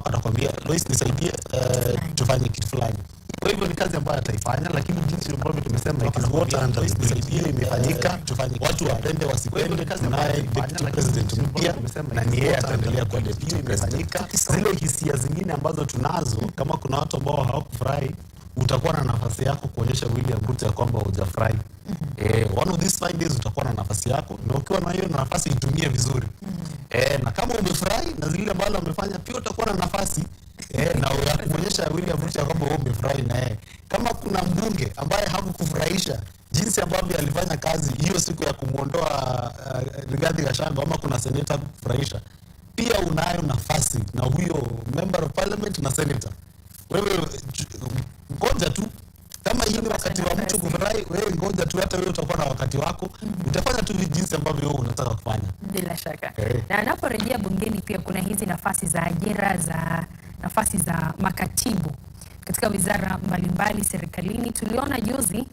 Atakwambia Lois nisaidie tufanye kitu fulani. Kwa hivyo ni kazi ambayo ataifanya, lakini jinsi ambavyo tumesema it is water and Lois nisaidie imefanyika, tufanye watu wapende wasipende. Ni kazi ambayo deputy president mpya na ni yeye ataendelea kwa deputy imefanyika. Zile hisia zingine ambazo tunazo, kama kuna watu ambao hawakufurahi, utakuwa na nafasi yako kuonyesha William Ruto ya kwamba hujafurahi. One of these 5 days utakuwa na nafasi yako, na ukiwa na hiyo nafasi itumie vizuri. Na kama umefurahi na zile ambalo umefanya pia utakuwa na nafasi na ya kuonyesha William Ruto kwamba wewe umefurahi na yeye. Kama kuna mbunge ambaye hakukufurahisha jinsi ambavyo alifanya kazi hiyo siku ya kumuondoa Rigathi Gachagua, ama kuna senator hakukufurahisha, pia unayo nafasi na huyo member of parliament na senator. Wewe ngoja tu, kama hii ni wakati wa mtu kufurahi, wewe ngoja tu, hata wewe utakuwa na wakati wako, utafanya tu jinsi ambavyo wewe unataka kufanya. Bila shaka. Na anaporejea bungeni pia kuna hizi nafasi za ajira, za nafasi za makatibu katika wizara mbalimbali serikalini. Tuliona juzi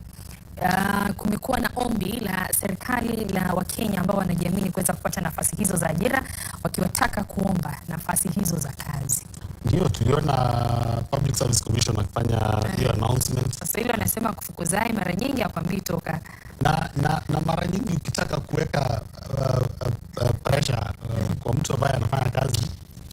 kumekuwa na ombi la serikali la Wakenya ambao wanajiamini kuweza kupata nafasi hizo za ajira, wakiwataka kuomba nafasi hizo za kazi. Ndio tuliona Public Service Commission akifanya hiyo announcement. Sasa hilo anasema kufukuzai mara nyingi hakwambii toka. Na mara nyingi ukitaka kuweka pressure kwa mtu ambaye anafanya kazi,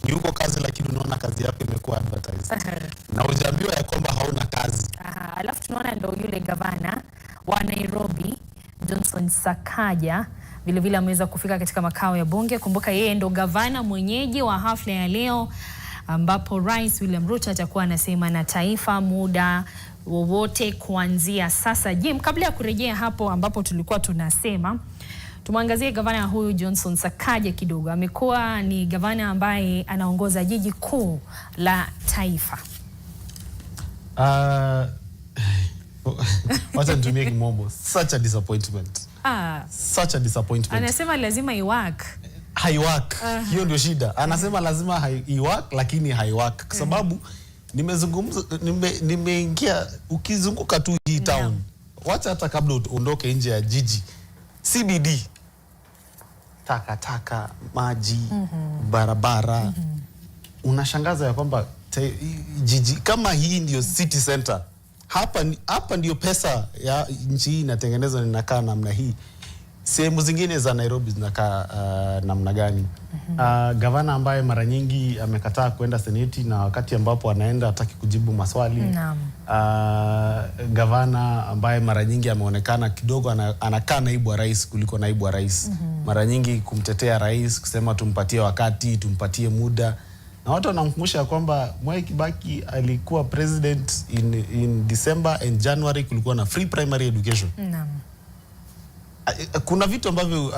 yuko kazi lakini unaona kazi yake imekuwa advertised. Na ujaambiwa ya kwamba hauna kazi. Alafu tunaona ndio yule gavana wa Nairobi Johnson Sakaja vile ameweza kufika katika makao ya bunge. Kumbuka yeye ndo gavana mwenyeji wa hafla ya leo, ambapo Rais William Ruto atakuwa anasema na taifa muda wowote kuanzia sasa. Jim, kabla ya kurejea hapo ambapo tulikuwa tunasema, tumwangazie gavana huyu Johnson Sakaja kidogo. Amekuwa ni gavana ambaye anaongoza jiji kuu la taifa. Wacha nitumie kimombo. Such a disappointment. Such a disappointment. Anasema lazima iwork. haiwork. Hiyo ndio shida. Anasema lazima haiwork lakini haiwork kwa sababu nimezungumza nimeingia ukizunguka tu hii town. Wacha hata kabla uondoke nje ya jiji. CBD. Taka, maji, barabara. Unashangaza ya kwamba jiji kama hii ndio city center. Hapa ndio pesa ya nchi hii inatengenezwa inakaa namna hii. Sehemu zingine za Nairobi zinakaa namna gani? Gavana ambaye mara nyingi amekataa kwenda seneti na wakati ambapo anaenda hataki kujibu maswali. Gavana ambaye mara nyingi ameonekana kidogo anakaa naibu wa rais kuliko naibu wa rais. Mara nyingi kumtetea rais, kusema tumpatie wakati, tumpatie muda. Na watu wanamkumbusha kwamba MYKE alikuwa president in December and January kulikuwa na free primary education. Kuna vitu ambavyo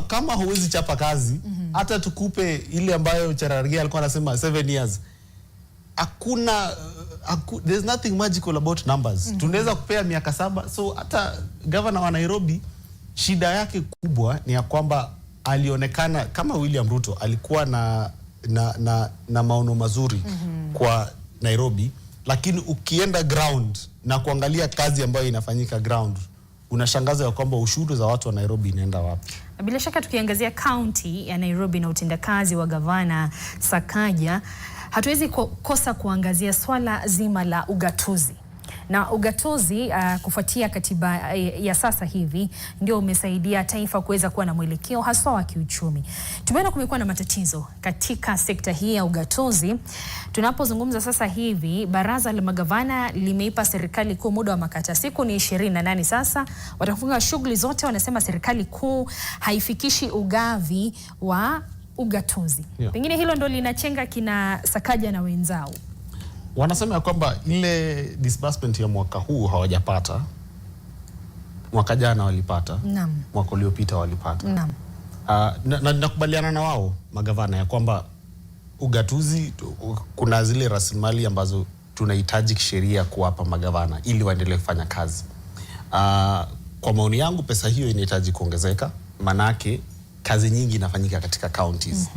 kama huwezi chapa kazi hata tukupe ile ambayo Cherargei alikuwa anasema 7 years. There's nothing magical about numbers. Tunaweza kupea miaka 7. So hata governor wa Nairobi shida yake kubwa ni ya kwamba alionekana kama William Ruto alikuwa na maono mazuri kwa Nairobi, lakini ukienda ground na kuangalia kazi ambayo inafanyika ground unashangaza ya kwamba ushuru za watu wa Nairobi inaenda wapi. Bila shaka tukiangazia county ya Nairobi na utendakazi wa gavana Sakaja, hatuwezi kosa kuangazia swala zima la ugatuzi. Na ugatuzi kufuatia katiba ya sasa hivi ndio umesaidia taifa kuweza kuwa na mwelekeo haswa wa kiuchumi. Tumeona kumekuwa na matatizo katika sekta hii ya ugatuzi. Tunapozungumza sasa hivi, baraza la magavana limeipa serikali kuu muda wa makata siku ni 28 sasa. Watafunga shughuli zote, wanasema serikali kuu haifikishi ugavi wa ugatuzi. Pengine hilo ndo linachenga kina Sakaja na wenzao. Wanasema ya kwamba ile disbursement ya mwaka huu hawajapata. Mwaka jana walipata. Mwaka uliopita walipata. Na nakubaliana na wao magavana ya kwamba ugatuzi kuna zile rasilimali ambazo tunahitaji kisheria kuwapa magavana ili waendelee kufanya kazi. Kwa maoni yangu pesa hiyo inahitaji kuongezeka, manake kazi nyingi inafanyika katika counties.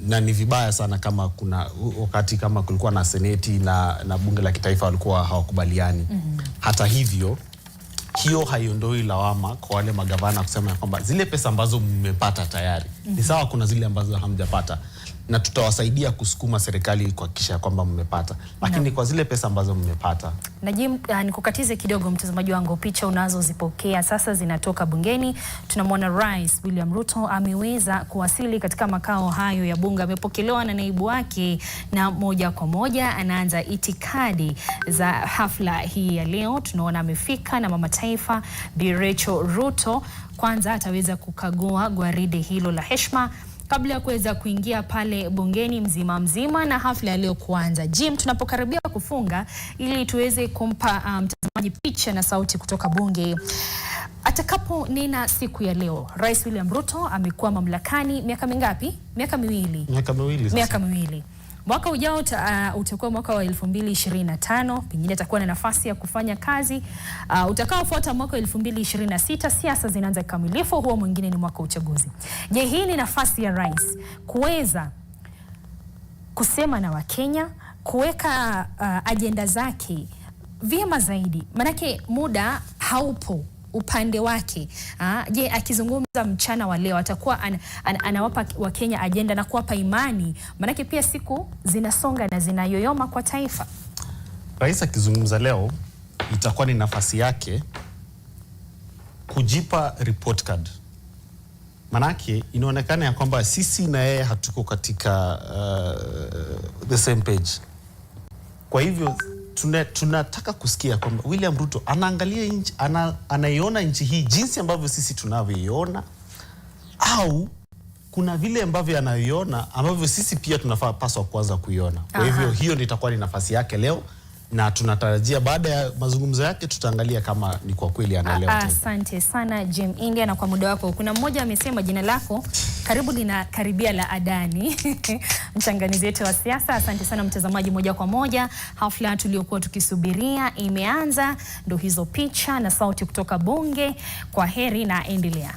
Na ni vibaya sana kama kuna wakati kama kulikuwa na seneti na bunge la kitaifa walikuwa hawakubaliani. Hata hivyo hiyo haiondoi lawama kwa wale magavana kusema kwamba zile pesa ambazo mmepata tayari ni sawa, kuna zile ambazo hamjapata na tutawasaidia kusukuma serikali kuhakikisha kwamba mmepata, lakini kwa zile pesa ambazo mmepata. Najim, nikukatize kidogo mtazamaji wangu, picha unazozipokea sasa zinatoka bungeni. Tunamwona Rais William Ruto ameweza kuwasili katika makao hayo ya bunge, amepokelewa na naibu wake na moja kwa moja anaanza itikadi za hafla hii ya leo. Tunaona amefika na mama taifa Bi Rachel Ruto. Kwanza ataweza kukagua gwaride hilo la heshima kabla ya kuweza kuingia pale bungeni mzima na hafla ya leo kuanza. Jim, tunapokaribia kufunga ili tuweze kumpa mtazamaji picha na sauti kutoka bunge. Atakapo nena siku ya leo, Rais William Ruto amekuwa mamlakani miaka mingapi? Miaka miwili. Miaka miwili. Mwaka ujao utakuwa mwaka wa 2025, pengine atakuwa na nafasi ya kufanya kazi. Utakaofuata mwaka wa 2026, siasa zinaanza kikamilifu, huo mwingine ni mwaka uchaguzi. Je, hii ni nafasi ya rais kuweza kusema na Wakenya, kuweka ajenda zake vyema zaidi? Manake muda haupo upande wake. Je, akizungumza mchana wa leo atakuwa anawapa Wakenya ajenda na kuwapa imani? Manake pia siku zinasonga na zinayoyoma kwa taifa. Rais akizungumza leo itakuwa ni nafasi yake kujipa report card. Manake inaonekana ya kwamba sisi na yeye hatuko katika the same page. Kwa hivyo tunataka kusikia kwamba William Ruto anaangalia nchi, anaiona nchi hii jinsi ambavyo sisi tunavyoiona, au kuna vile ambavyo anaiona ambavyo sisi pia tunapaswa kuanza kuiona. Kwa hivyo hiyo ndio itakuwa ni nafasi yake leo, na tunatarajia baada ya mazungumzo yake tutaangalia kama ni kwa kweli anaelewa. Asante sana Jim India, na kwa muda wako. Kuna mmoja amesema jina lako karibu linakaribia la Adani. Mchanganuzi wetu wa siasa. Asante sana mtazamaji, moja kwa moja hafla tuliyokuwa tukisubiria imeanza. Ndio hizo picha na sauti kutoka bunge. Kwa heri na endelea.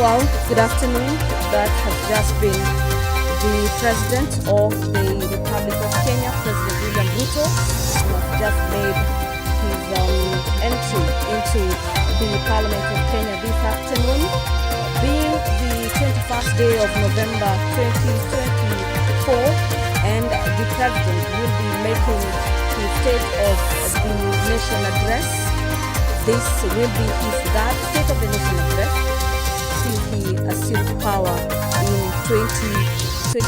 Well, good afternoon. That has just been the President of the Republic of Kenya, President William Ruto, who has just made his entry into the Parliament of Kenya this afternoon, being the 21st day of November 2024, and the President will be making his State of the Nation address. This will be his third State of the Nation address since he assumed power in 2022.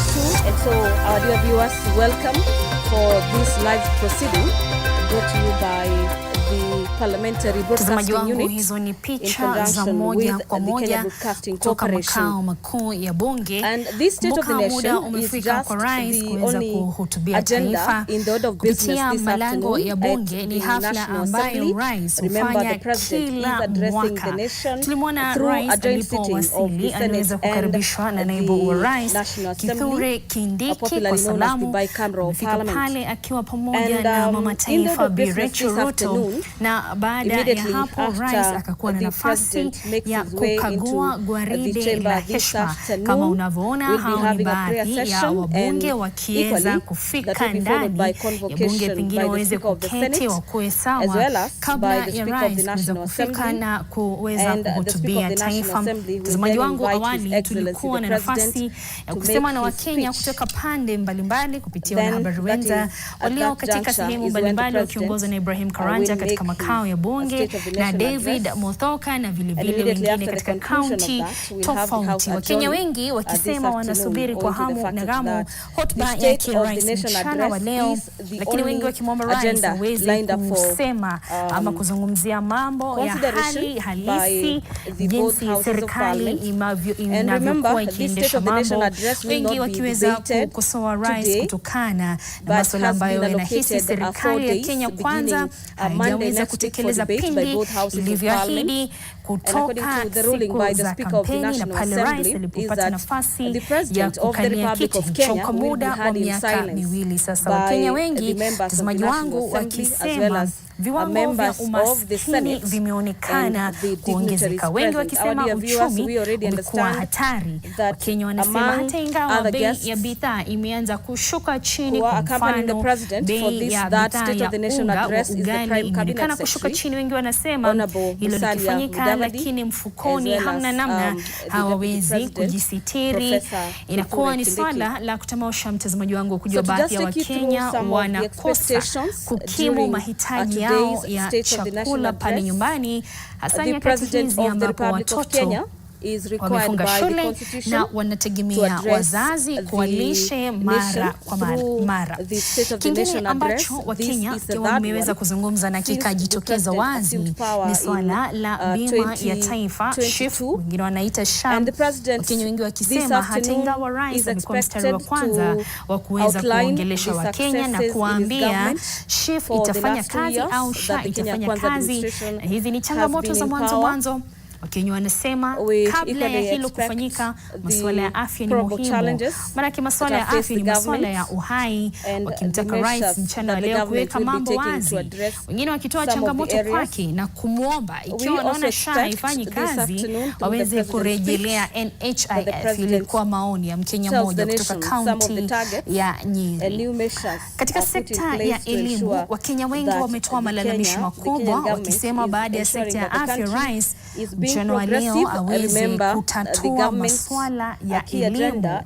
And so, our dear viewers, welcome for this live proceeding brought to you by the Parliamentary Broadcasting Unit. Hizo ni picha za moja kwa moja kutoka makao makuu ya bunge. And this State of the Nation is just the only agenda in the order of business this afternoon ya bunge. Ni hafla ambayo rais hufanya kila mwaka. Tulimwona rais alipowasili anaweza kukaribishwa na naibu wa rais Kithure Kindiki kwa salamu pale akiwa pamoja na mama taifa Bi Ruto, na baada ya hapo rais akakuwa na nafasi ya kukagua gwaride la heshima. Kama unavyoona, hao ni baadhi ya wabunge wakiweza kufika ndani ya bunge, pengine waweze kuketi wakuwe sawa kabla ya rais kuweza kufika na kuweza kuhutubia taifa. Mtazamaji wangu, awali tulikuwa na nafasi ya kusema na Wakenya kutoka pande mbalimbali kupitia wanahabari wenza walio katika sehemu mbalimbali wakiongozwa na Ibrahim Karanja katika makao ya bunge na David Mothoka na vile wengine katika kaunti tofauti. Wakenya wengi wakisema wanasubiri kwa hamu na gamu hotuba yake rais mchana wa leo, lakini wengi wakimwomba rais aweze kusema ama kuzungumzia mambo ya hali halisi, jinsi serikali inavyokuwa ikiendesha mambo. Wengi wakiweza kukosoa rais kutokana na masuala ambayo yanahisi serikali ya Kenya Kwanza haijaweza kutekeleza pindi ilivyoahidi kutoka siku za kampeni na pale rais alipopata nafasi ya kukalia kiti hicho kwa muda wa miaka miwili sasa. Wakenya wengi, mtazamaji wangu, wakisema viwango vya umaskini vimeonekana kuongezeka. Wengi wakisema uchumi umekuwa hatari. Wakenya wanasema hata ingawa bei ya bidhaa imeanza kushuka chini, kwa mfano bei ya bidhaa ya unga wa ugali imeonekana kushuka chini, wengi wanasema hilo likifanyika lakini mfukoni hamna namna, hawawezi kujisitiri. Inakuwa ni swala la kutamausha, mtazamaji wangu, kujua baadhi ya Wakenya wanakosa kukimu mahitaji yao ya chakula pale nyumbani, hasa nyakati hizi ambapo watoto wamefunga shule na wanategemea wazazi kuwalishe mara kwa mara. Kingine ambacho Wakenya wameweza kuzungumza na kikajitokeza wazi ni swala la bima ya taifa, SHIF, wengine wanaita SHAM. Wakenya wengi wakisema hata ingawa rais amekuwa mstari wa kwanza wa kuweza kuongelesha Wakenya na kuambia SHIF itafanya kazi au SHA itafanya kazi, na hizi ni changamoto za mwanzo. Wakenya wanasema kabla ya hilo kufanyika, masuala ya afya ni muhimu. Maana masuala ya afya ni masuala ya uhai. Wakimtaka rais mchana wa leo kuweka mambo wazi, wengine wakitoa changamoto kwake na kumwomba ikiwa wanaona SHA haifanyi kazi waweze kurejelea NHIF. Ilikuwa maoni ya Mkenya mmoja kutoka kaunti ya Nyeri. Katika sekta ya elimu, Wakenya wengi wametoa malalamishi makubwa wakisema baada ya sekta ya afya rais mchana wa leo aweze kutatua masuala ya elimu.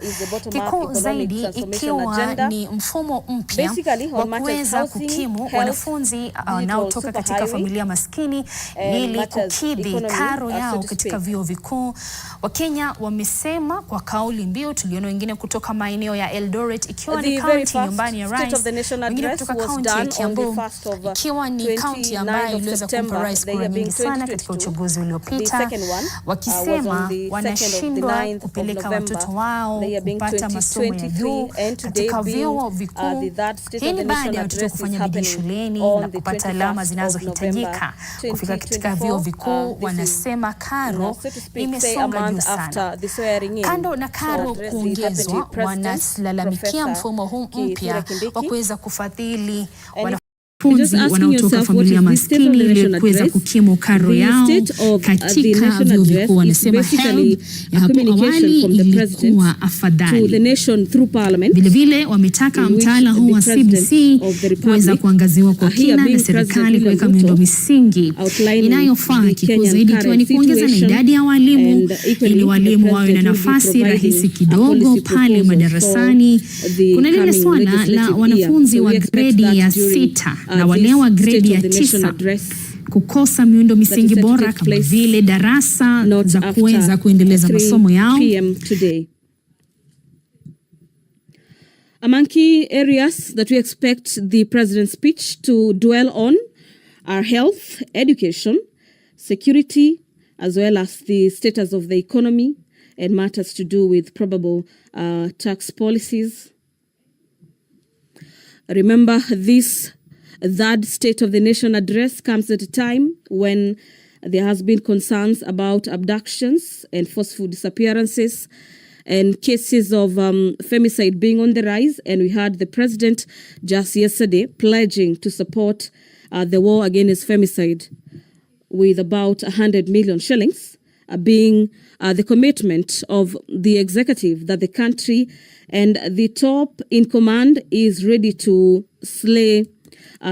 Kikuu zaidi ikiwa ni mfumo mpya wa kuweza kukimu wanafunzi wanaotoka katika familia maskini ili kukidhi karo yao katika vyuo vikuu. Wakenya wamesema kwa kauli mbiu. Tuliona wengine kutoka maeneo ya Eldoret, ikiwa ni kaunti nyumbani ya rais, wengine kutoka kaunti ya Kiambu, ikiwa ni kaunti ambayo iliweza kumpa rais kura nyingi sana katika uchaguzi uliopita, wakisema wanashindwa kupeleka watoto wao kupata masomo ya juu katika vyuo vikuu. Hii ni baada ya watoto kufanya bidii shuleni na kupata alama zinazohitajika kufika katika vyuo vikuu. Wanasema karo imesonga juu sana. Kando na karo kuongezwa, wanalalamikia mfumo huu mpya wa kuweza kufadhili Wanafunzi wanaotoka familia maskini ili kuweza kukimu karo yao katika vyuo vikuu. Wanasema HELB ya hapo awali ilikuwa afadhali. Vilevile wametaka mtaala huu wa CBC kuweza kuangaziwa kwa kina na serikali kuweka miundo misingi inayofaa, kikuu zaidi ikiwa ni kuongeza na idadi ya walimu ili walimu wawe na nafasi rahisi kidogo pale madarasani. Kuna lile swala la wanafunzi wa gredi ya 6 na wale wa gredi ya 9 kukosa miundo misingi bora kama vile darasa za kuweza kuendeleza masomo yao. Among key areas that we expect the president's speech to dwell on are health, education, security, as well as the status of the economy and matters to do with probable tax policies. Remember, this third State of the Nation address comes at a time when there has been concerns about abductions and forceful disappearances and cases of femicide being on the rise. And we heard the president just yesterday pledging to support the war against femicide with about 100 million shillings being the commitment of the executive that the country and the top in command is ready to slay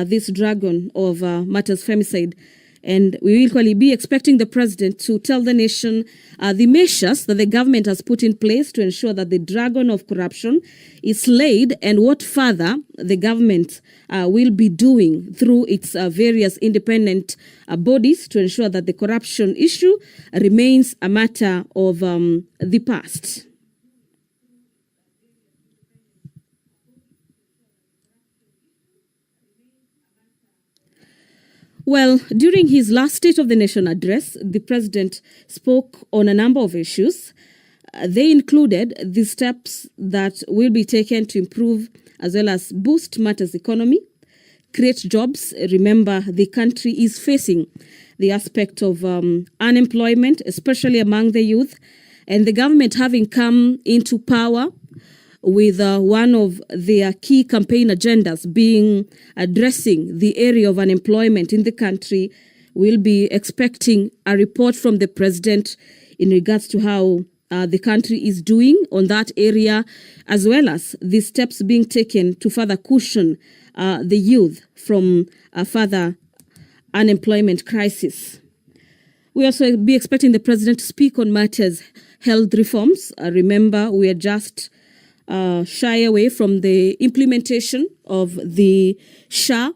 this dragon of matters femicide. And we will equally be expecting the president to tell the nation the measures that the government has put in place to ensure that the dragon of corruption is slayed, and what further the government will be doing through its various independent bodies to ensure that the corruption issue remains a matter of the past. Well, during his last State of the Nation address, the president spoke on a number of issues. They included the steps that will be taken to improve as well as boost matters economy, create jobs. Remember, the country is facing the aspect of unemployment, especially among the youth, and the government having come into power with one of their key campaign agendas being addressing the area of unemployment in the country. We'll be expecting a report from the president in regards to how the country is doing on that area, as well as the steps being taken to further cushion the youth from a further unemployment crisis. We also be expecting the president to speak on matters health reforms. Remember, we are just shy away from the implementation of the SHA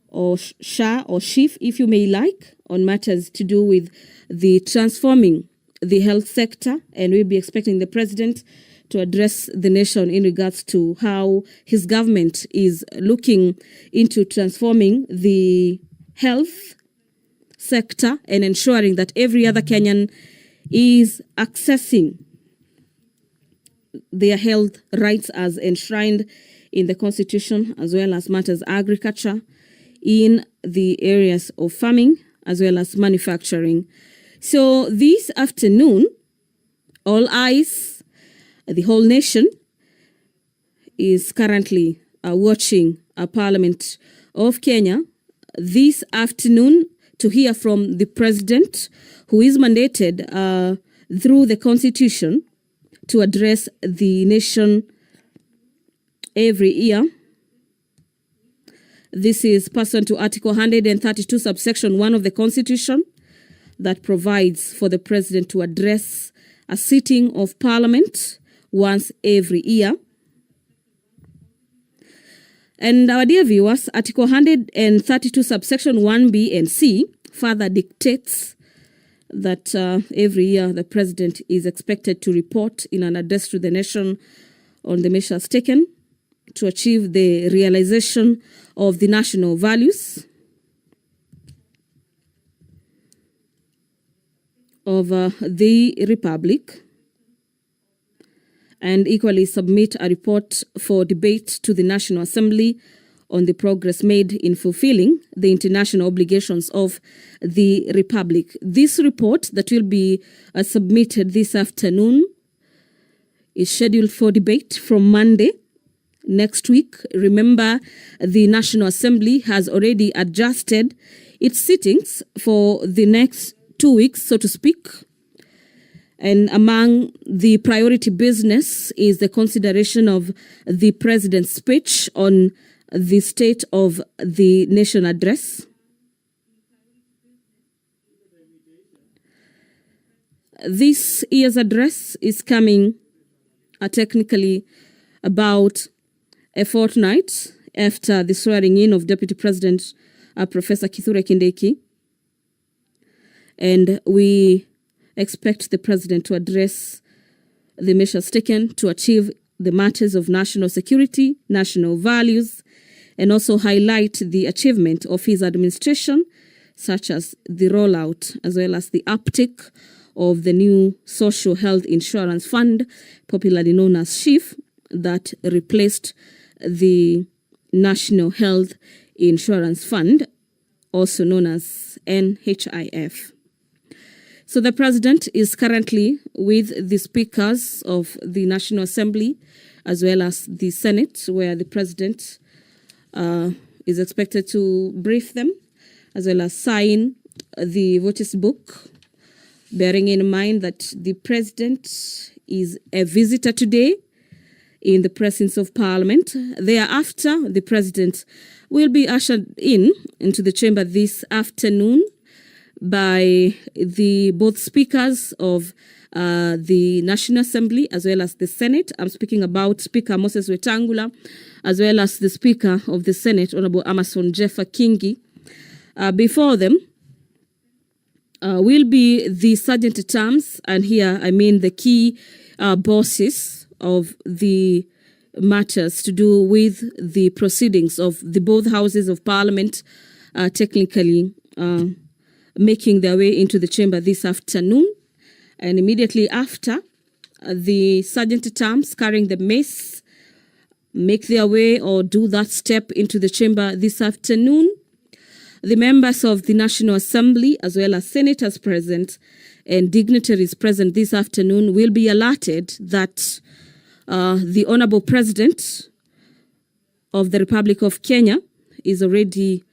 or SHIF, if you may like, on matters to do with the transforming the health sector. And we'll be expecting the president to address the nation in regards to how his government is looking into transforming the health sector and ensuring that every other Kenyan is accessing their health rights as enshrined in the Constitution, as well as matters agriculture in the areas of farming, as well as manufacturing. So this afternoon, all eyes, the whole nation is currently watching Parliament of Kenya this afternoon to hear from the president, who is mandated through the Constitution to address the nation every year. This is pursuant to Article 132, subsection 1 of the Constitution, that provides for the president to address a sitting of Parliament once every year. And our dear viewers, Article 132, subsection 1B and C further dictates that every year the president is expected to report in an address to the nation on the measures taken to achieve the realization of the national values of the Republic, and equally submit a report for debate to the National Assembly on the progress made in fulfilling the international obligations of the Republic. This report that will be submitted this afternoon is scheduled for debate from Monday next week. Remember, the National Assembly has already adjusted its sittings for the next 2 weeks, so to speak. And among the priority business is the consideration of the president's speech on the State of the Nation address. This year's address is coming technically about a fortnight after the swearing in of Deputy President Professor Kithure Kindiki. And we expect the president to address the measures taken to achieve the matters of national security, national values, and also highlight the achievement of his administration, such as the rollout as well as the uptake of the new social health insurance fund, popularly known as SHIF, that replaced the National Health Insurance Fund, also known as NHIF. So the president is currently with the speakers of the National Assembly as well as the Senate, where the president is expected to brief them as well as sign the voters book, bearing in mind that the president is a visitor today in the presence of Parliament. Thereafter, the president will be ushered into the chamber this afternoon by the both speakers of the National Assembly as well as the Senate. I'm speaking about Speaker Moses Wetangula as well as the Speaker of the Senate, Honorable Amason Jeffa Kingi. Before them will be the sergeant at arms, and here I mean the key bosses of the matters to do with the proceedings of the both houses of Parliament, technically making their way into the chamber this afternoon. And immediately after, the sergeant at arms carrying the mace make their way or do that step into the chamber this afternoon. The members of the National Assembly, as well as senators present and dignitaries present this afternoon, will be alerted that the Honorable President of the Republic of Kenya is already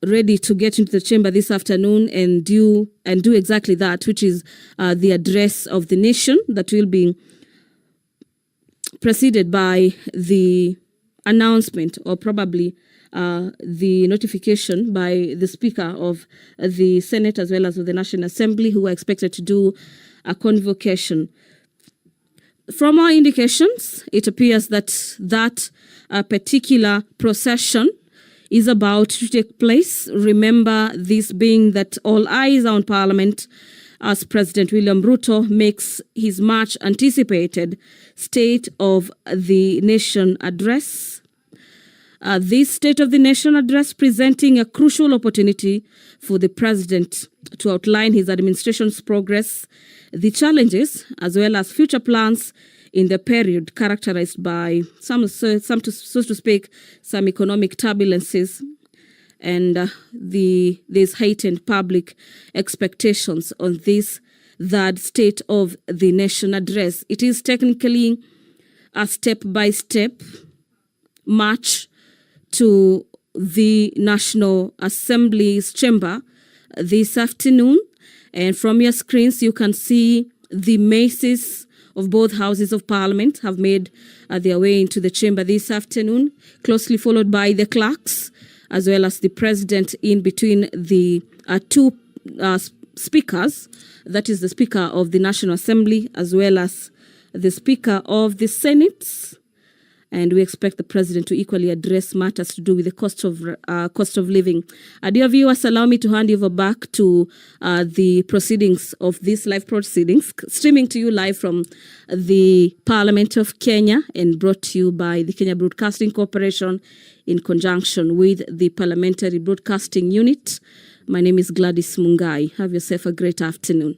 ready to get into the chamber this afternoon and do exactly that, which is the address of the nation that will be preceded by the announcement or probably the notification by the Speaker of the Senate as well as of the National Assembly, who are expected to do a convocation. From our indications, it appears that particular procession is about to take place. Remember, this being that all eyes are on Parliament as President William Ruto makes his much anticipated State of the Nation address. This State of the Nation address presenting a crucial opportunity for the President to outline his administration's progress, the challenges, as well as future plans in the period characterized by some so to speak, some economic turbulences, and there's heightened public expectations on this third State of the Nation address. It is technically a step-by-step march to the National Assembly's chamber this afternoon. And from your screens, you can see the maces of both houses of Parliament have made their way into the chamber this afternoon, closely followed by the clerks, as well as the president in between the two speakers, that is the Speaker of the National Assembly, as well as the Speaker of the Senate. And we expect the president to equally address matters to do with the cost of living. Dear viewers, allow me to hand you over back to the proceedings of these live proceedings, streaming to you live from the Parliament of Kenya and brought to you by the Kenya Broadcasting Corporation in conjunction with the Parliamentary Broadcasting Unit. My name is Gladys Mungai. Have yourself a great afternoon.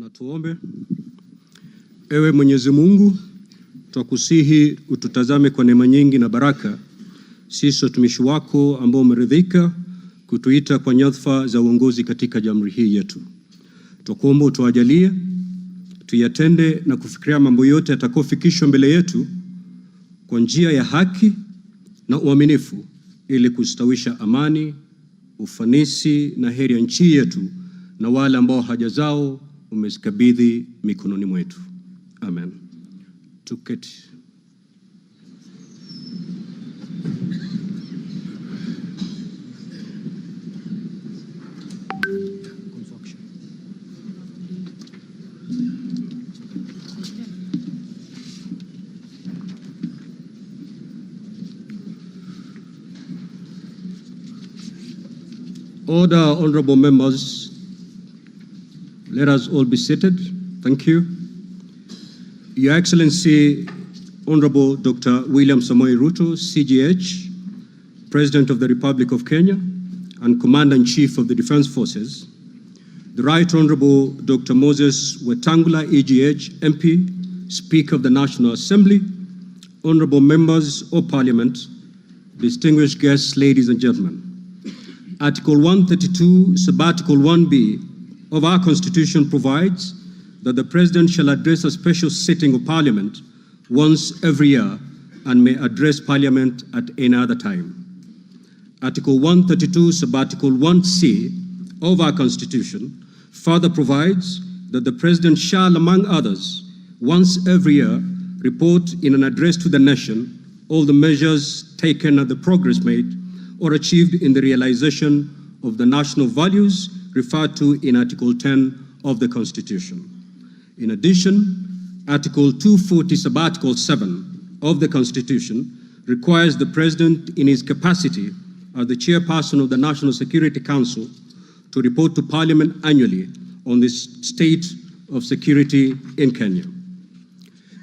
Na tuombe. Ewe Mwenyezi Mungu, twakusihi ututazame kwa neema nyingi na baraka, sisi watumishi wako ambao umeridhika kutuita kwa nyadhifa za uongozi katika jamhuri hii yetu. Twakuomba utuajalie tuyatende na kufikiria mambo yote yatakayofikishwa mbele yetu kwa njia ya haki na uaminifu, ili kustawisha amani, ufanisi na heri ya nchi yetu na wale ambao haja zao umezikabidhi mikononi mwetu. Amen. Tuketi. Order, honorable members. Let us all be seated. Thank you. Your Excellency, Honorable Dr. William Samoei Ruto, CGH, President of the Republic of Kenya and Commander-in-Chief of the Defense Forces, the Right Honorable Dr. Moses Wetangula, EGH, MP, Speaker of the National Assembly, honorable members of Parliament, distinguished guests, ladies and gentlemen. Article 132, Subarticle 1B of our Constitution provides that the President shall address a special sitting of Parliament once every year and may address Parliament at any other time. Article 132, Subarticle 1C of our Constitution further provides that the President shall, among others, once every year, report in an address to the nation all the measures taken and the progress made or achieved in the realization of the national values referred to in Article 10 of the Constitution. In addition, Article 240, Subarticle 7 of the Constitution requires the President in his capacity as the chairperson of the National Security Council to report to Parliament annually on the state of security in Kenya.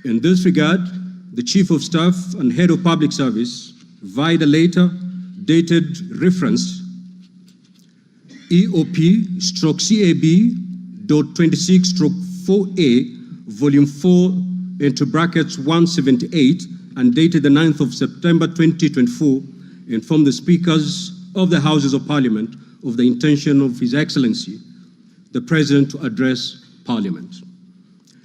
In this regard, the Chief of Staff and Head of Public Service, via the letter dated reference EOP/CAB.26/4A, Volume 4 into brackets 178 and dated the 9th of September 2024, informed the Speakers of the Houses of Parliament of the intention of His Excellency, the President, to address Parliament.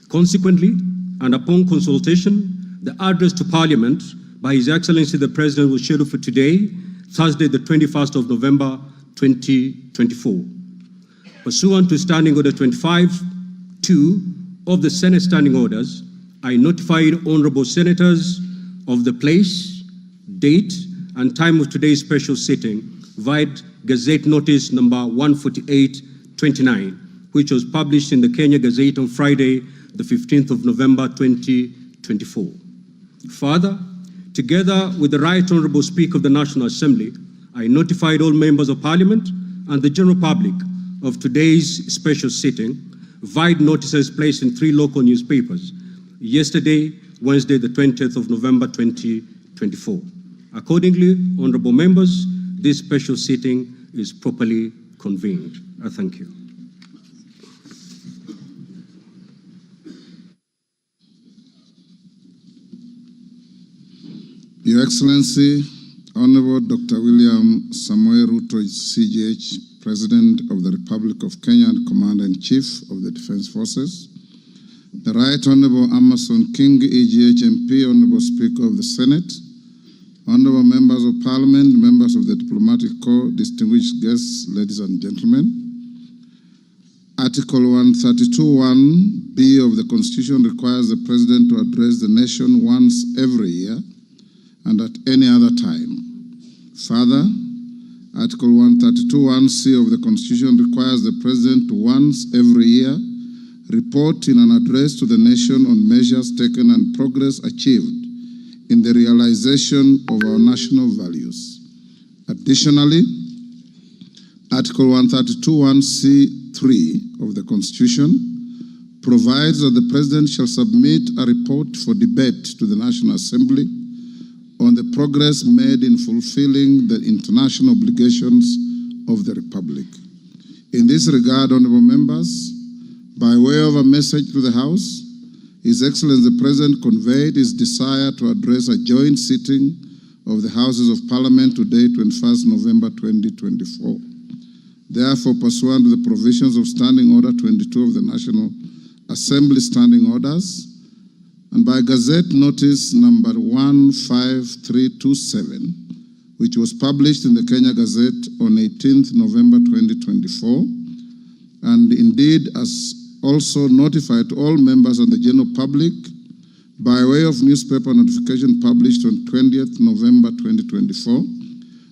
Consequently, and upon consultation, the address to Parliament by His Excellency the President was scheduled for today, Thursday, the 21st of November, 2024. Pursuant to Standing Order 25-2 of the Senate Standing Orders, I notified honorable senators of the place, date, and time of today's special sitting via Gazette Notice number 148/29, which was published in the Kenya Gazette on Friday, the 15th of November, 2024. Further, together with the Right Honorable Speaker of the National Assembly, I notified all members of Parliament and the general public of today's special sitting via notices placed in 3 local newspapers yesterday, Wednesday, the 20th of November, 2024. Accordingly, honorable members, this special sitting is properly convened. I thank you. Your Excellency, Honorable Dr. William Samoei Ruto, CGH, President of the Republic of Kenya and Commander-in-Chief of the Defense Forces, the Right Honorable Amason King, EGH MP, Honorable Speaker of the Senate, Honorable Members of Parliament, members of the Diplomatic Corps, distinguished guests, ladies and gentlemen. Article 132(1)(b) of the Constitution requires the President to address the nation once every year and at any other time. Further, Article 132(1)(c) of the Constitution requires the President to once every year report in an address to the nation on measures taken and progress achieved in the realization of our national values. Additionally, Article 132(1)(c)(3) of the Constitution provides that the President shall submit a report for debate to the National Assembly on the progress made in fulfilling the international obligations of the Republic. In this regard, honorable members, By way of a message to the House, His Excellency the President conveyed his desire to address a joint sitting of the Houses of Parliament today, 21st November 2024. Therefore, pursuant to the provisions of Standing Order 22 of the National Assembly Standing Orders, and by Gazette Notice number 15327, which was published in the Kenya Gazette on 18th November 2024, and indeed as also notified to all members and the general public by way of newspaper notification published on 20th November 2024,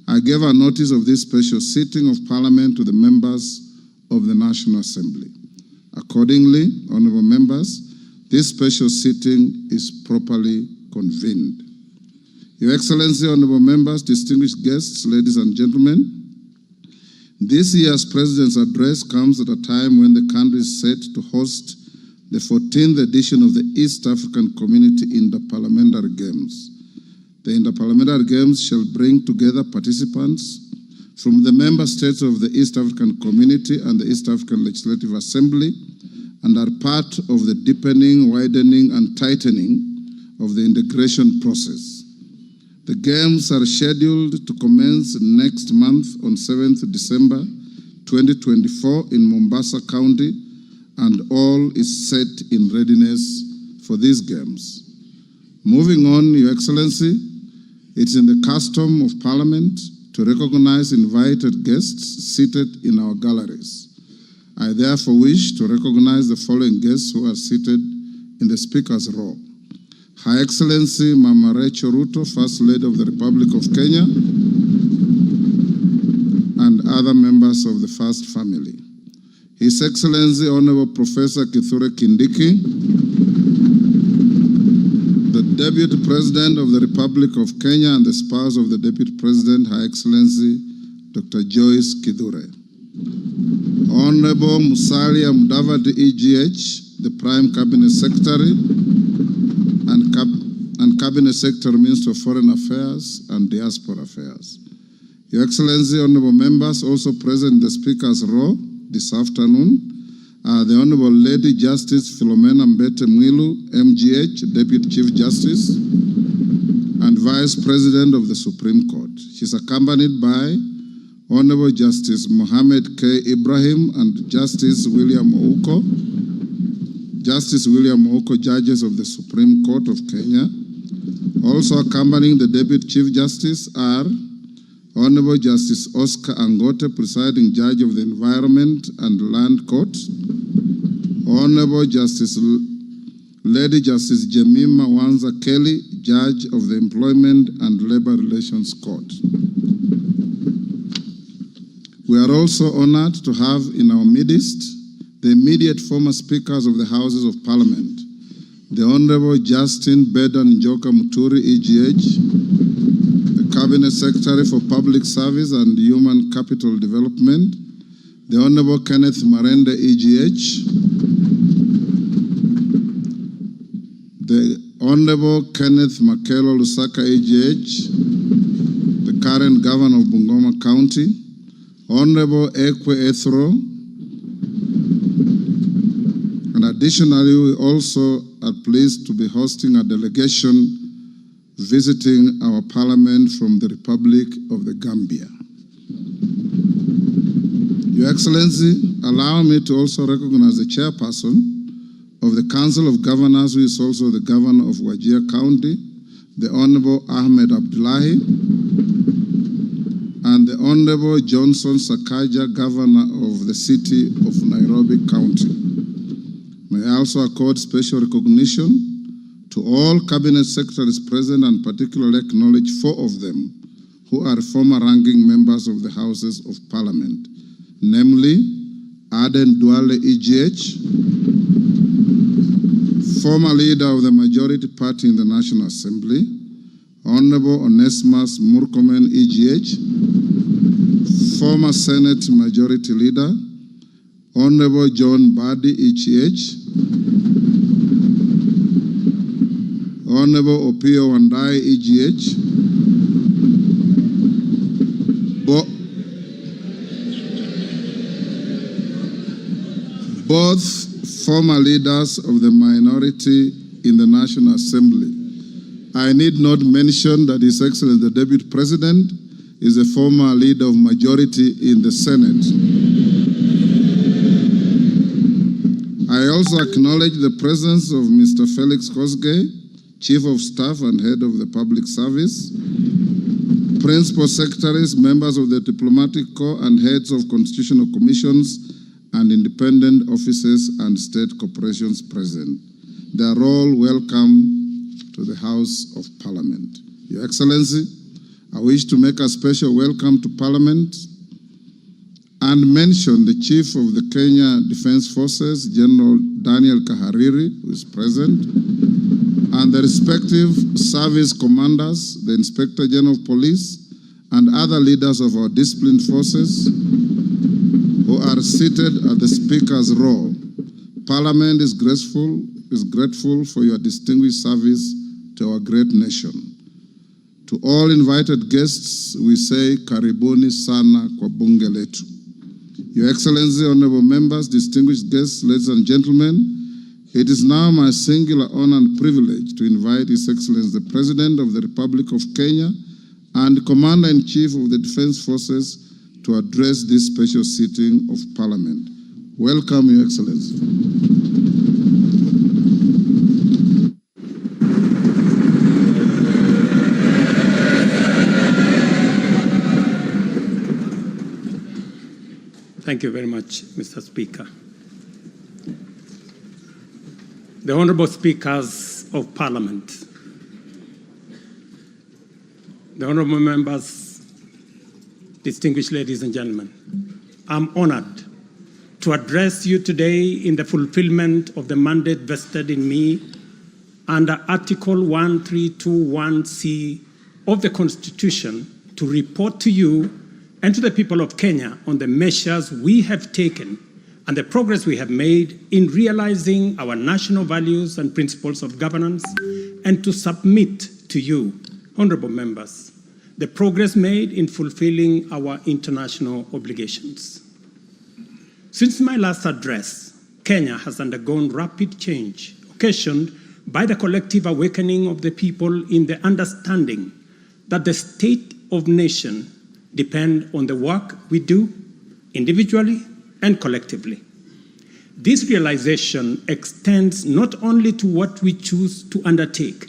I gave a notice of this special sitting of Parliament to the members of the National Assembly. Accordingly, honorable members, this special sitting is properly convened. Your Excellency, honorable members, distinguished guests, ladies and gentlemen, this year's President's address comes at a time when the country is set to host the 14th edition of the East African Community Interparliamentary Games. The Interparliamentary Games shall bring together participants from the member states of the East African Community and the East African Legislative Assembly, and are part of the deepening, widening, and tightening of the integration process. The Games are scheduled to commence next month on 7th December 2024 in Mombasa County, and all is set in readiness for these Games. Moving on, Your Excellency, it's in the custom of Parliament to recognize invited guests seated in our galleries. I therefore wish to recognize the following guests who are seated in the Speaker's row. Her Excellency Mama Rachel Ruto, First Lady of the Republic of Kenya, and other members of the First Family. His Excellency Honorable Professor Kithure Kindiki, the Deputy President of the Republic of Kenya and the spouse of the Deputy President, Her Excellency Dr. Joyce Kithure. Honorable Musalia Mudavadi EGH, the Prime Cabinet Secretary and Cabinet Secretary, Minister of Foreign Affairs and Diaspora Affairs. Your Excellency, honorable members, also present in the Speaker's row this afternoon are the Honorable Lady Justice Philomena Mbete Mwilu, MGH, Deputy Chief Justice and Vice President of the Supreme Court. She's accompanied by Honorable Justice Mohammed K. Ibrahim and Justice William Ouko, judges of the Supreme Court of Kenya. Also accompanying the Deputy Chief Justice are Honorable Justice Oscar Angote, presiding judge of the Environment and Land Court, Honorable Lady Justice Jemima Wanza Kelly, judge of the Employment and Labor Relations Court. We are also honored to have in our midst the immediate former speakers of the Houses of Parliament, the Honorable Justin Bedan Njoka Muturi, EGH, the Cabinet Secretary for Public Service and Human Capital Development, the Honorable Kenneth Marende, EGH, the Honorable Kenneth Makelo Lusaka, EGH, the current Governor of Bungoma County, Honorable Ekwe Ethro, and additionally, we also are pleased to be hosting a delegation visiting our Parliament from the Republic of the Gambia. Your Excellency, allow me to also recognize the chairperson of the Council of Governors, who is also the Governor of Wajir County, the Honorable Ahmed Abdullahi, and the Honorable Johnson Sakaja, Governor of the City of Nairobi County. May I also accord special recognition to all Cabinet Secretaries present, and particularly acknowledge 4 of them who are former ranking members of the Houses of Parliament, namely Aden Duale, EGH, former leader of the majority party in the National Assembly, Honorable Onesimus Murkomen, EGH, former Senate Majority Leader, Honorable John Badi, EGH, Honorable Opio Wandai, EGH, both former leaders of the minority in the National Assembly. I need not mention that His Excellency the Deputy President is a former leader of majority in the Senate. I also acknowledge the presence of Mr. Felix Kosgei, Chief of Staff and Head of the Public Service, Principal Secretaries, members of the Diplomatic Corps, and heads of constitutional commissions and independent offices and state corporations present. They are all welcome to the House of Parliament. Your Excellency, I wish to make a special welcome to Parliament and mention the Chief of the Kenya Defence Forces, General Daniel Kahariri, who is present, and the respective service commanders, the Inspector General of Police, and other leaders of our disciplined forces who are seated at the Speaker's row. Parliament is grateful for your distinguished service to our great nation. To all invited guests, we say, Karibuni sana kwa bunge letu. Your Excellency, honorable members, distinguished guests, ladies and gentlemen, it is now my singular honor and privilege to invite His Excellency the President of the Republic of Kenya and Commander-in-Chief of the Defense Forces to address this special sitting of Parliament. Welcome, Your Excellency. Thank you very much, Mr. Speaker. The Honorable Speakers of Parliament, the Honorable Members, distinguished ladies and gentlemen, I'm honored to address you today in the fulfillment of the mandate vested in me under Article 1321C of the Constitution to report to you and to the people of Kenya on the measures we have taken and the progress we have made in realizing our national values and principles of governance, and to submit to you, honorable members, the progress made in fulfilling our international obligations. Since my last address, Kenya has undergone rapid change, occasioned by the collective awakening of the people in the understanding that the state of nation depends on the work we do individually and collectively. This realization extends not only to what we choose to undertake,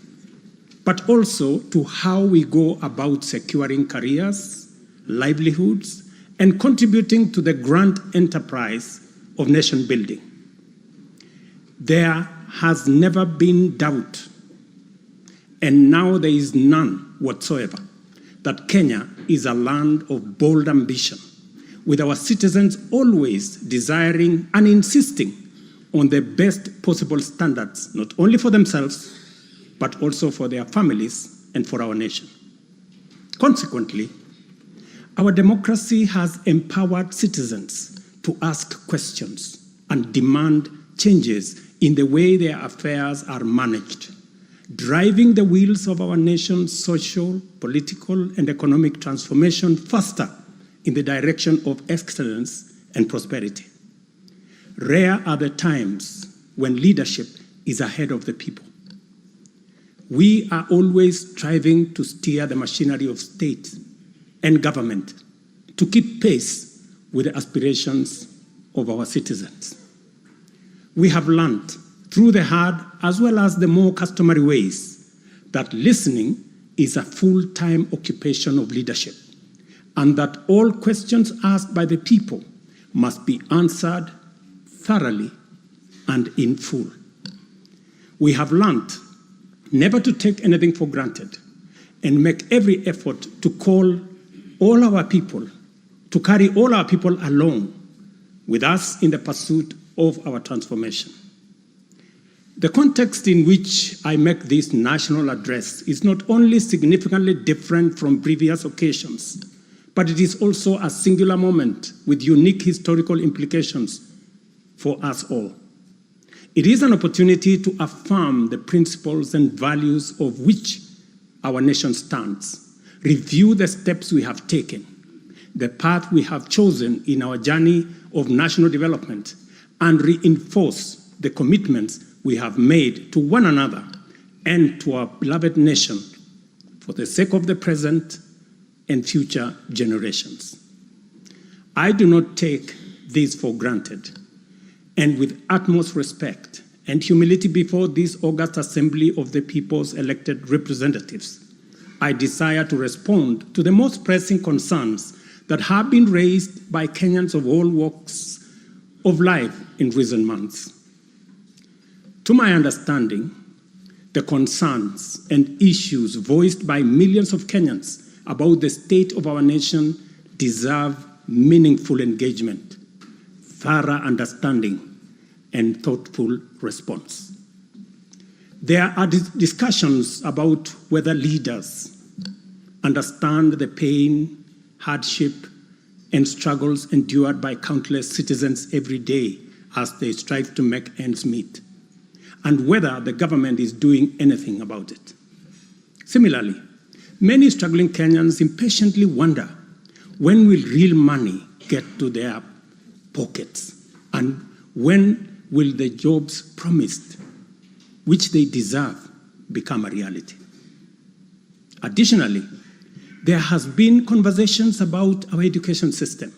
but also to how we go about securing careers, livelihoods, and contributing to the grand enterprise of nation building. There has never been doubt, and now there is none whatsoever, that Kenya is a land of bold ambition, with our citizens always desiring and insisting on the best possible standards, not only for themselves, but also for their families and for our nation. Consequently, our democracy has empowered citizens to ask questions and demand changes in the way their affairs are managed, driving the wheels of our nation's social, political, and economic transformation faster in the direction of excellence and prosperity. Rare are the times when leadership is ahead of the people. We are always striving to steer the machinery of state and government to keep pace with the aspirations of our citizens. We have learned through the hard as well as the more customary ways that listening is a full-time occupation of leadership, and that all questions asked by the people must be answered thoroughly and in full. We have learned never to take anything for granted and make every effort to carry all our people along with us in the pursuit of our transformation. The context in which I make this national address is not only significantly different from previous occasions, but it is also a singular moment with unique historical implications for us all. It is an opportunity to affirm the principles and values of which our nation stands, review the steps we have taken, the path we have chosen in our journey of national development, and reinforce the commitments we have made to one another and to our beloved nation for the sake of the present and future generations. I do not take this for granted, and with utmost respect and humility before this august assembly of the people's elected representatives, I desire to respond to the most pressing concerns that have been raised by Kenyans of all walks of life in recent months. To my understanding, the concerns and issues voiced by millions of Kenyans about the state of our nation deserve meaningful engagement, thorough understanding, and thoughtful response. There are discussions about whether leaders understand the pain, hardship, and struggles endured by countless citizens every day as they strive to make ends meet, and whether the government is doing anything about it. Similarly, many struggling Kenyans impatiently wonder, when will real money get to their pockets, and when will the jobs promised, which they deserve, become a reality? Additionally, there has been conversations about our education system,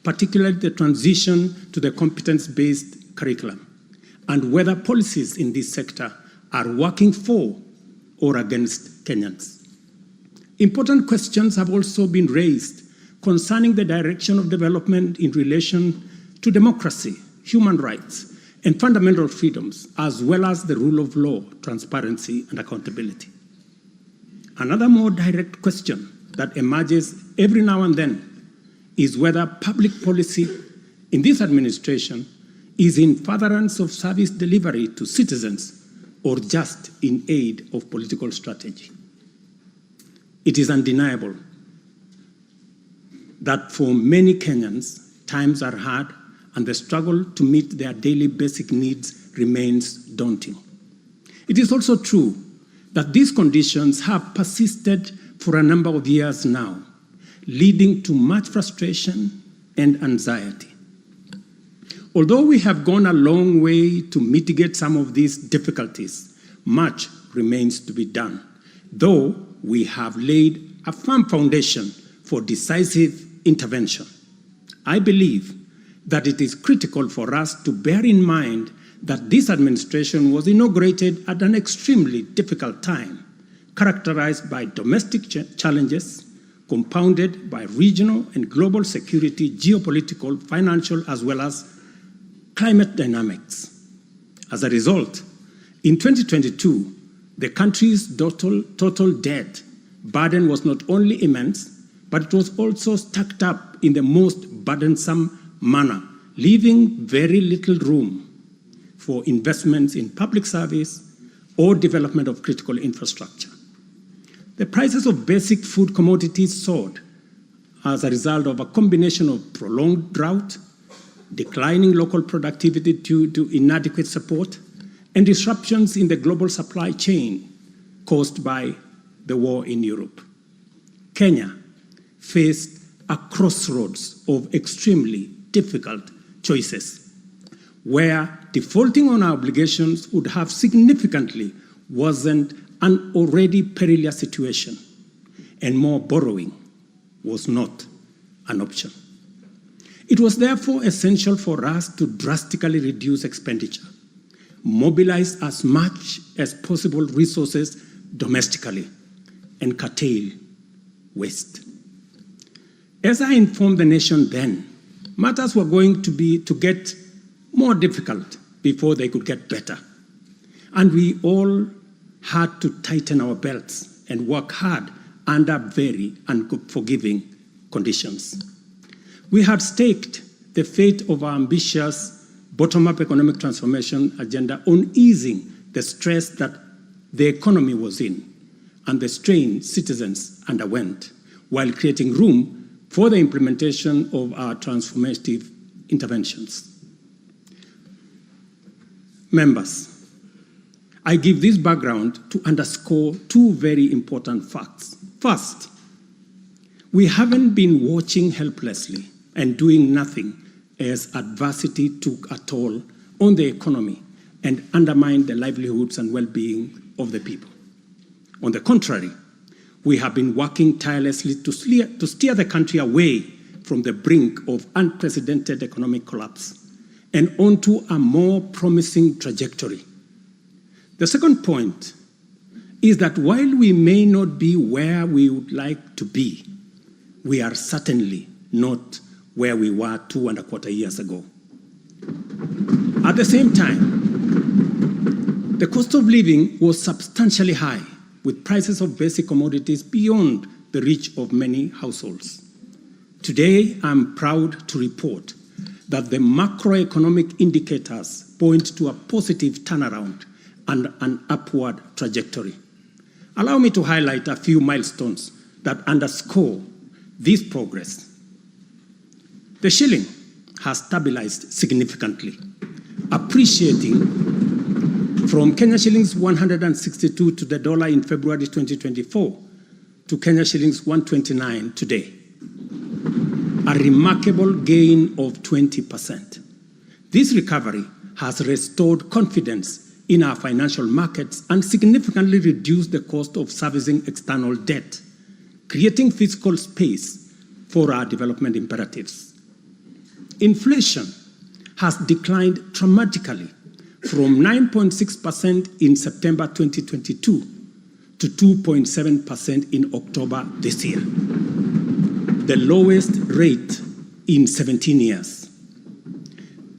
particularly the transition to the competence-based curriculum, and whether policies in this sector are working for or against Kenyans. Important questions have also been raised concerning the direction of development in relation to democracy, human rights, and fundamental freedoms, as well as the rule of law, transparency, and accountability. Another more direct question that emerges every now and then is whether public policy in this administration is in furtherance of service delivery to citizens or just in aid of political strategy. It is undeniable that for many Kenyans, times are hard and the struggle to meet their daily basic needs remains daunting. It is also true that these conditions have persisted for a number of years now, leading to much frustration and anxiety. Although we have gone a long way to mitigate some of these difficulties, much remains to be done, though we have laid a firm foundation for decisive intervention. I believe that it is critical for us to bear in mind that this administration was inaugurated at an extremely difficult time, characterized by domestic challenges, compounded by regional and global security, geopolitical, financial, as well as climate dynamics. As a result, in 2022, the country's total debt burden was not only immense, but it was also stacked up in the most burdensome manner, leaving very little room for investments in public service or development of critical infrastructure. The prices of basic food commodities soared as a result of a combination of prolonged drought, declining local productivity due to inadequate support, and disruptions in the global supply chain caused by the war in Europe. Kenya faced a crossroads of extremely difficult choices, where defaulting on our obligations would have significantly worsened an already perilous situation, and more borrowing was not an option. It was therefore essential for us to drastically reduce expenditure, mobilize as much as possible resources domestically, and curtail waste. As I informed the nation then, matters were going to get more difficult before they could get better. And we all had to tighten our belts and work hard under very unforgiving conditions. We had staked the fate of our ambitious bottom-up economic transformation agenda on easing the stress that the economy was in and the strain citizens underwent, while creating room for the implementation of our transformative interventions. Members, I give this background to underscore two very important facts. First, we haven't been watching helplessly and doing nothing as adversity took a toll on the economy and undermine the livelihoods and well-being of the people. On the contrary, we have been working tirelessly to steer the country away from the brink of unprecedented economic collapse and onto a more promising trajectory. The second point is that while we may not be where we would like to be, we are certainly not where we were 2.25 years ago. At the same time, the cost of living was substantially high, with prices of basic commodities beyond the reach of many households. Today, I'm proud to report that the macroeconomic indicators point to a positive turnaround and an upward trajectory. Allow me to highlight a few milestones that underscore this progress. The shilling has stabilized significantly, appreciating from Kenya shillings 162 to the dollar in February 2024 to Kenya shillings 129 today, a remarkable gain of 20%. This recovery has restored confidence in our financial markets and significantly reduced the cost of servicing external debt, creating fiscal space for our development imperatives. Inflation has declined dramatically from 9.6% in September 2022 to 2.7% in October this year, the lowest rate in 17 years.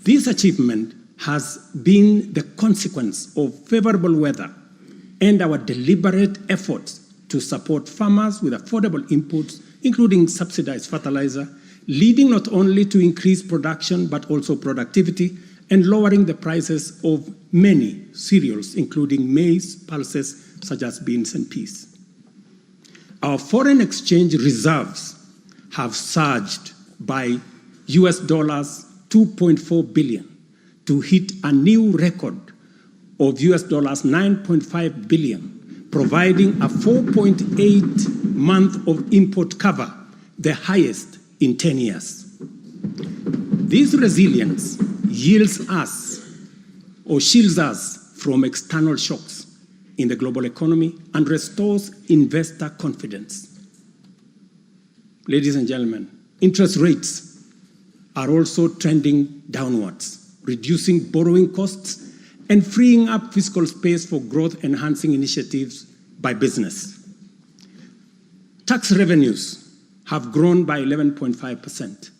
This achievement has been the consequence of favorable weather and our deliberate efforts to support farmers with affordable inputs, including subsidized fertilizer, leading not only to increased production but also productivity and lowering the prices of many cereals, including maize, pulses such as beans and peas. Our foreign exchange reserves have surged by US dollars 2.4 billion to hit a new record of US dollars 9.5 billion, providing a 4.8 month of import cover, the highest in 10 years. This resilience yields us or shields us from external shocks in the global economy and restores investor confidence. Ladies and gentlemen, interest rates are also trending downwards, reducing borrowing costs and freeing up fiscal space for growth-enhancing initiatives by business. Tax revenues have grown by 11.5%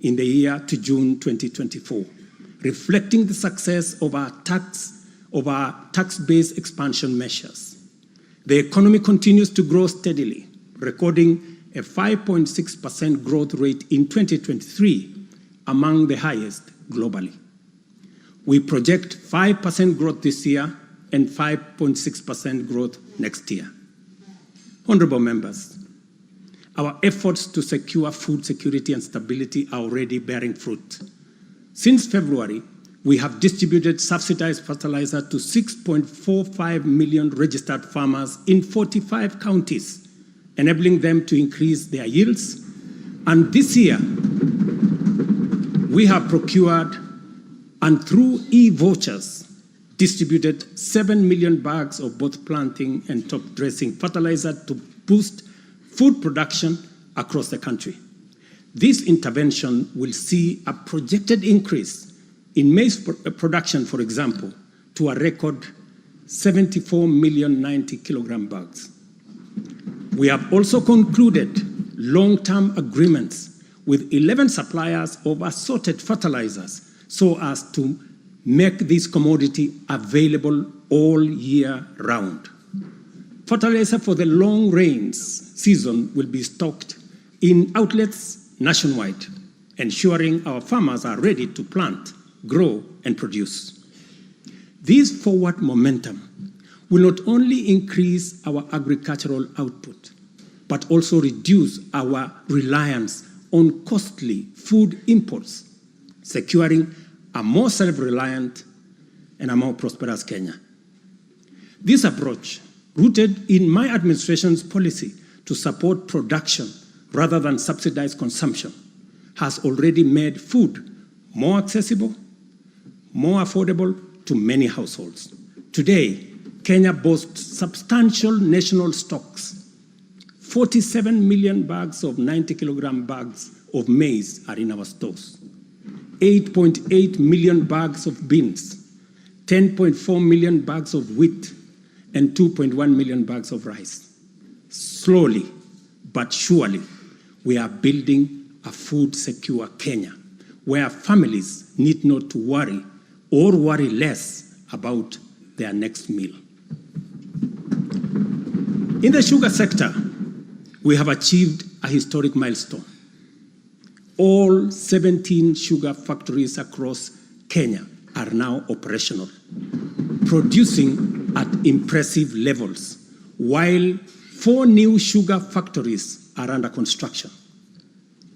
in the year to June 2024, reflecting the success of our tax-based expansion measures. The economy continues to grow steadily, recording a 5.6% growth rate in 2023, among the highest globally. We project 5% growth this year and 5.6% growth next year. Honorable members, our efforts to secure food security and stability are already bearing fruit. Since February, we have distributed subsidized fertilizer to 6.45 million registered farmers in 45 counties, enabling them to increase their yields. And this year, we have procured and through e-vouchers distributed 7 million bags of both planting and top dressing fertilizer to boost food production across the country. This intervention will see a projected increase in maize production, for example, to a record 74 million 90 kilogram bags. We have also concluded long-term agreements with 11 suppliers of assorted fertilizers so as to make this commodity available all year round. Fertilizer for the long rains season will be stocked in outlets nationwide, ensuring our farmers are ready to plant, grow, and produce. This forward momentum will not only increase our agricultural output, but also reduce our reliance on costly food imports, securing a more self-reliant and a more prosperous Kenya. This approach, rooted in my administration's policy to support production rather than subsidize consumption, has already made food more accessible, more affordable, to many households. Today, Kenya boasts substantial national stocks. 47 million bags of 90-kilogram bags of maize are in our stores. 8.8 million bags of beans, 10.4 million bags of wheat, and 2.1 million bags of rice. Slowly but surely, we are building a food-secure Kenya, where families need not to worry or worry less about their next meal. In the sugar sector, we have achieved a historic milestone. All 17 sugar factories across Kenya are now operational, producing at impressive levels, while 4 new sugar factories are under construction.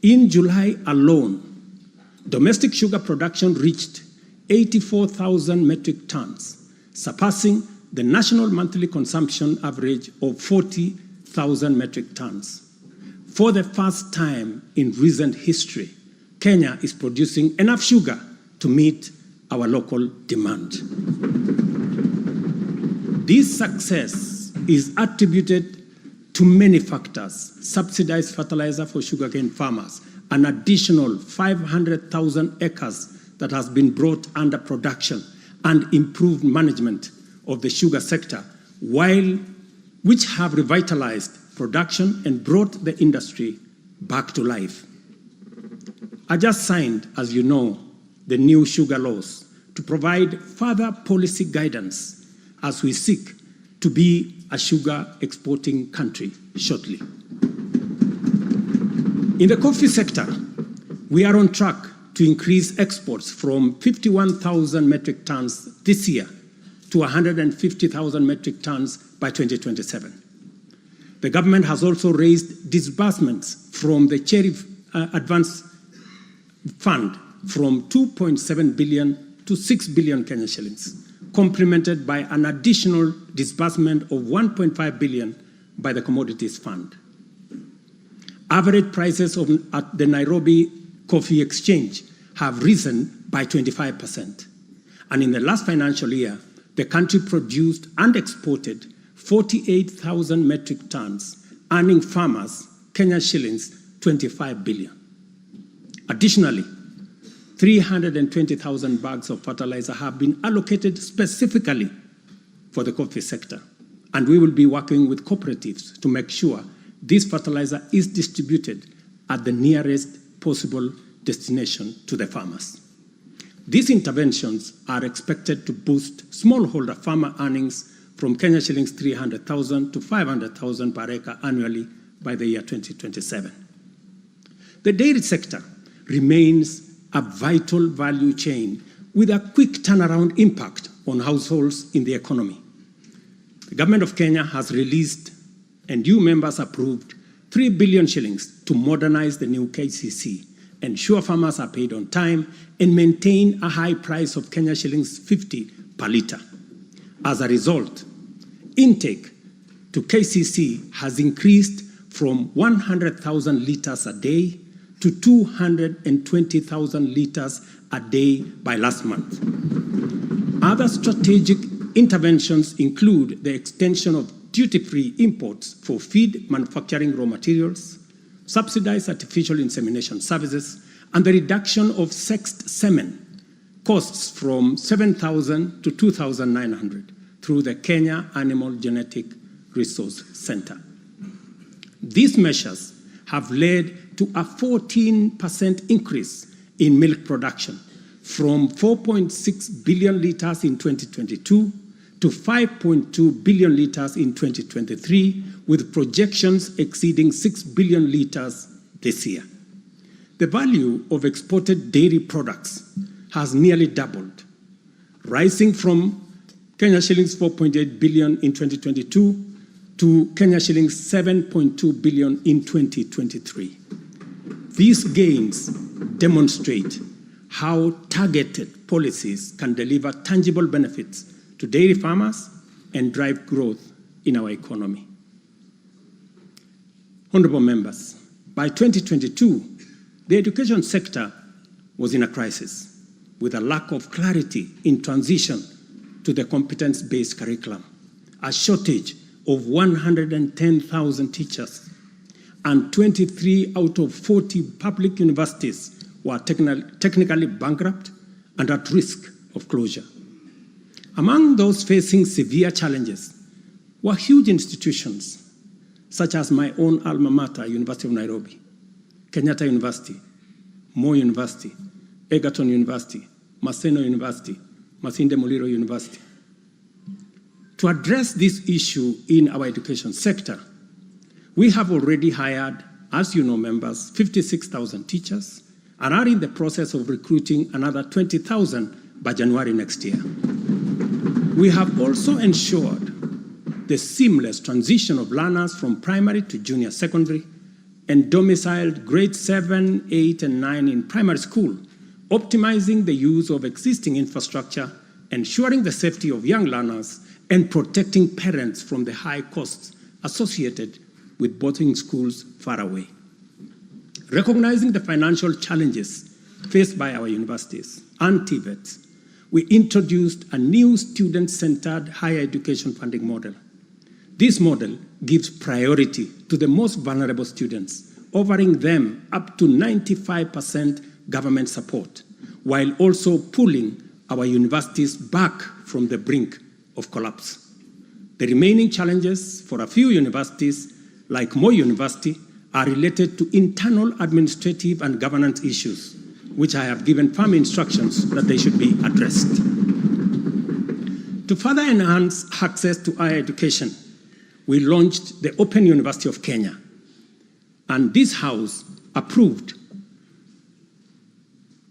In July alone, domestic sugar production reached 84,000 metric tons, surpassing the national monthly consumption average of 40,000 metric tons. For the first time in recent history, Kenya is producing enough sugar to meet our local demand. This success is attributed to many factors: subsidized fertilizer for sugarcane farmers, an additional 500,000 acres that has been brought under production, and improved management of the sugar sector, which have revitalized production and brought the industry back to life. I just signed, as you know, the new sugar laws to provide further policy guidance as we seek to be a sugar exporting country shortly. In the coffee sector, we are on track to increase exports from 51,000 metric tons this year to 150,000 metric tons by 2027. The government has also raised disbursements from the Cherry Advance Fund from 2.7 billion to 6 billion Kenya shillings, complemented by an additional disbursement of 1.5 billion by the Commodities Fund. Average prices at the Nairobi Coffee Exchange have risen by 25%. And in the last financial year, the country produced and exported 48,000 metric tons, earning farmers Kenya shillings 25 billion. Additionally, 320,000 bags of fertilizer have been allocated specifically for the coffee sector, and we will be working with cooperatives to make sure this fertilizer is distributed at the nearest possible destination to the farmers. These interventions are expected to boost smallholder farmer earnings from Kenya shillings 300,000 to 500,000 per acre annually by the year 2027. The dairy sector remains a vital value chain with a quick turnaround impact on households in the economy. The government of Kenya has released and you members approved 3 billion shillings to modernize the new KCC, ensure farmers are paid on time, and maintain a high price of Kenya shillings 50 per litre. As a result, intake to KCC has increased from 100,000 litres a day to 220,000 litres a day by last month. Other strategic interventions include the extension of duty-free imports for feed manufacturing raw materials, subsidized artificial insemination services, and the reduction of sexed semen costs from 7,000 to 2,900 through the Kenya Animal Genetic Resource Center. These measures have led to a 14% increase in milk production from 4.6 billion litres in 2022 to 5.2 billion litres in 2023, with projections exceeding 6 billion litres this year. The value of exported dairy products has nearly doubled, rising from Kenya shillings 4.8 billion in 2022 to Kenya shillings 7.2 billion in 2023. These gains demonstrate how targeted policies can deliver tangible benefits to dairy farmers and drive growth in our economy. Honorable members, by 2022, the education sector was in a crisis with a lack of clarity in transition to the competence-based curriculum, a shortage of 110,000 teachers, and 23 out of 40 public universities were technically bankrupt and at risk of closure. Among those facing severe challenges were huge institutions, such as my own alma mater, University of Nairobi, Kenyatta University, Moi University, Egerton University, Maseno University, Masinde Muliro University. To address this issue in our education sector, we have already hired, as you know, members, 56,000 teachers and are in the process of recruiting another 20,000 by January next year. We have also ensured the seamless transition of learners from primary to junior secondary and domiciled grades 7, 8, and 9 in primary school, optimizing the use of existing infrastructure, ensuring the safety of young learners, and protecting parents from the high costs associated with boarding schools far away. Recognizing the financial challenges faced by our universities and TVETs, we introduced a new student-centered higher education funding model. This model gives priority to the most vulnerable students, offering them up to 95% government support, while also pulling our universities back from the brink of collapse. The remaining challenges for a few universities, like Moi University, are related to internal administrative and governance issues, which I have given firm instructions that they should be addressed. To further enhance access to higher education, we launched the Open University of Kenya, and this House approved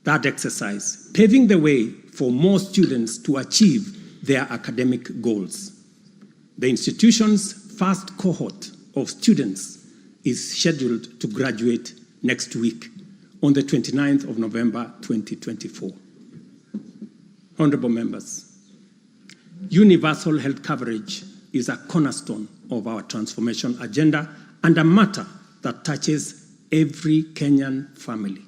that exercise, paving the way for more students to achieve their academic goals. The institution's first cohort of students is scheduled to graduate next week on the 29th of November 2024. Honorable members, universal health coverage is a cornerstone of our transformation agenda and a matter that touches every Kenyan family.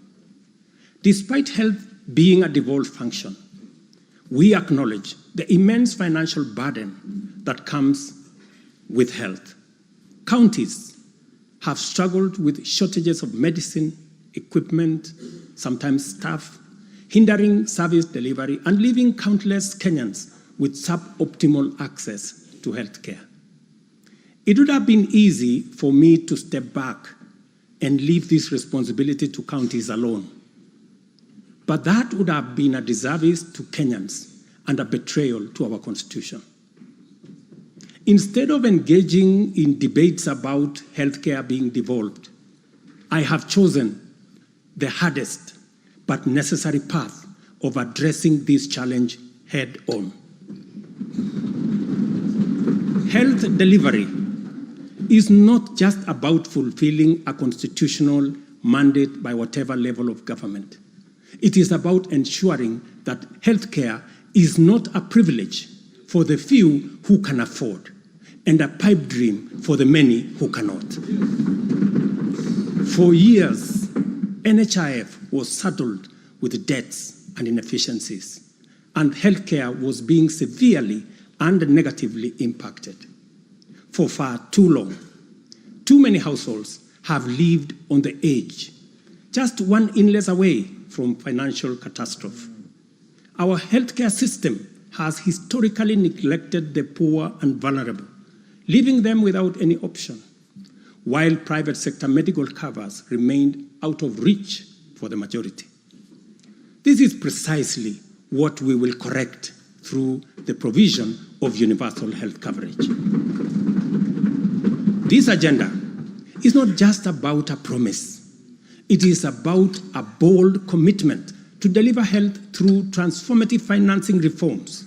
Despite health being a devolved function, we acknowledge the immense financial burden that comes with health. Counties have struggled with shortages of medicine, equipment, sometimes staff, hindering service delivery and leaving countless Kenyans with suboptimal access to health care. It would have been easy for me to step back and leave this responsibility to counties alone. But that would have been a disservice to Kenyans and a betrayal to our Constitution. Instead of engaging in debates about healthcare being devolved, I have chosen the hardest but necessary path of addressing this challenge head on. Health delivery is not just about fulfilling a constitutional mandate by whatever level of government. It is about ensuring that healthcare is not a privilege for the few who can afford and a pipe dream for the many who cannot. For years, NHIF was saddled with debts and inefficiencies, and healthcare was being severely and negatively impacted. For far too long, too many households have lived on the edge, just one illness away from financial catastrophe. Our healthcare system has historically neglected the poor and vulnerable, leaving them without any option, while private sector medical covers remained out of reach for the majority. This is precisely what we will correct through the provision of universal health coverage. This agenda is not just about a promise. It is about a bold commitment to deliver health through transformative financing reforms,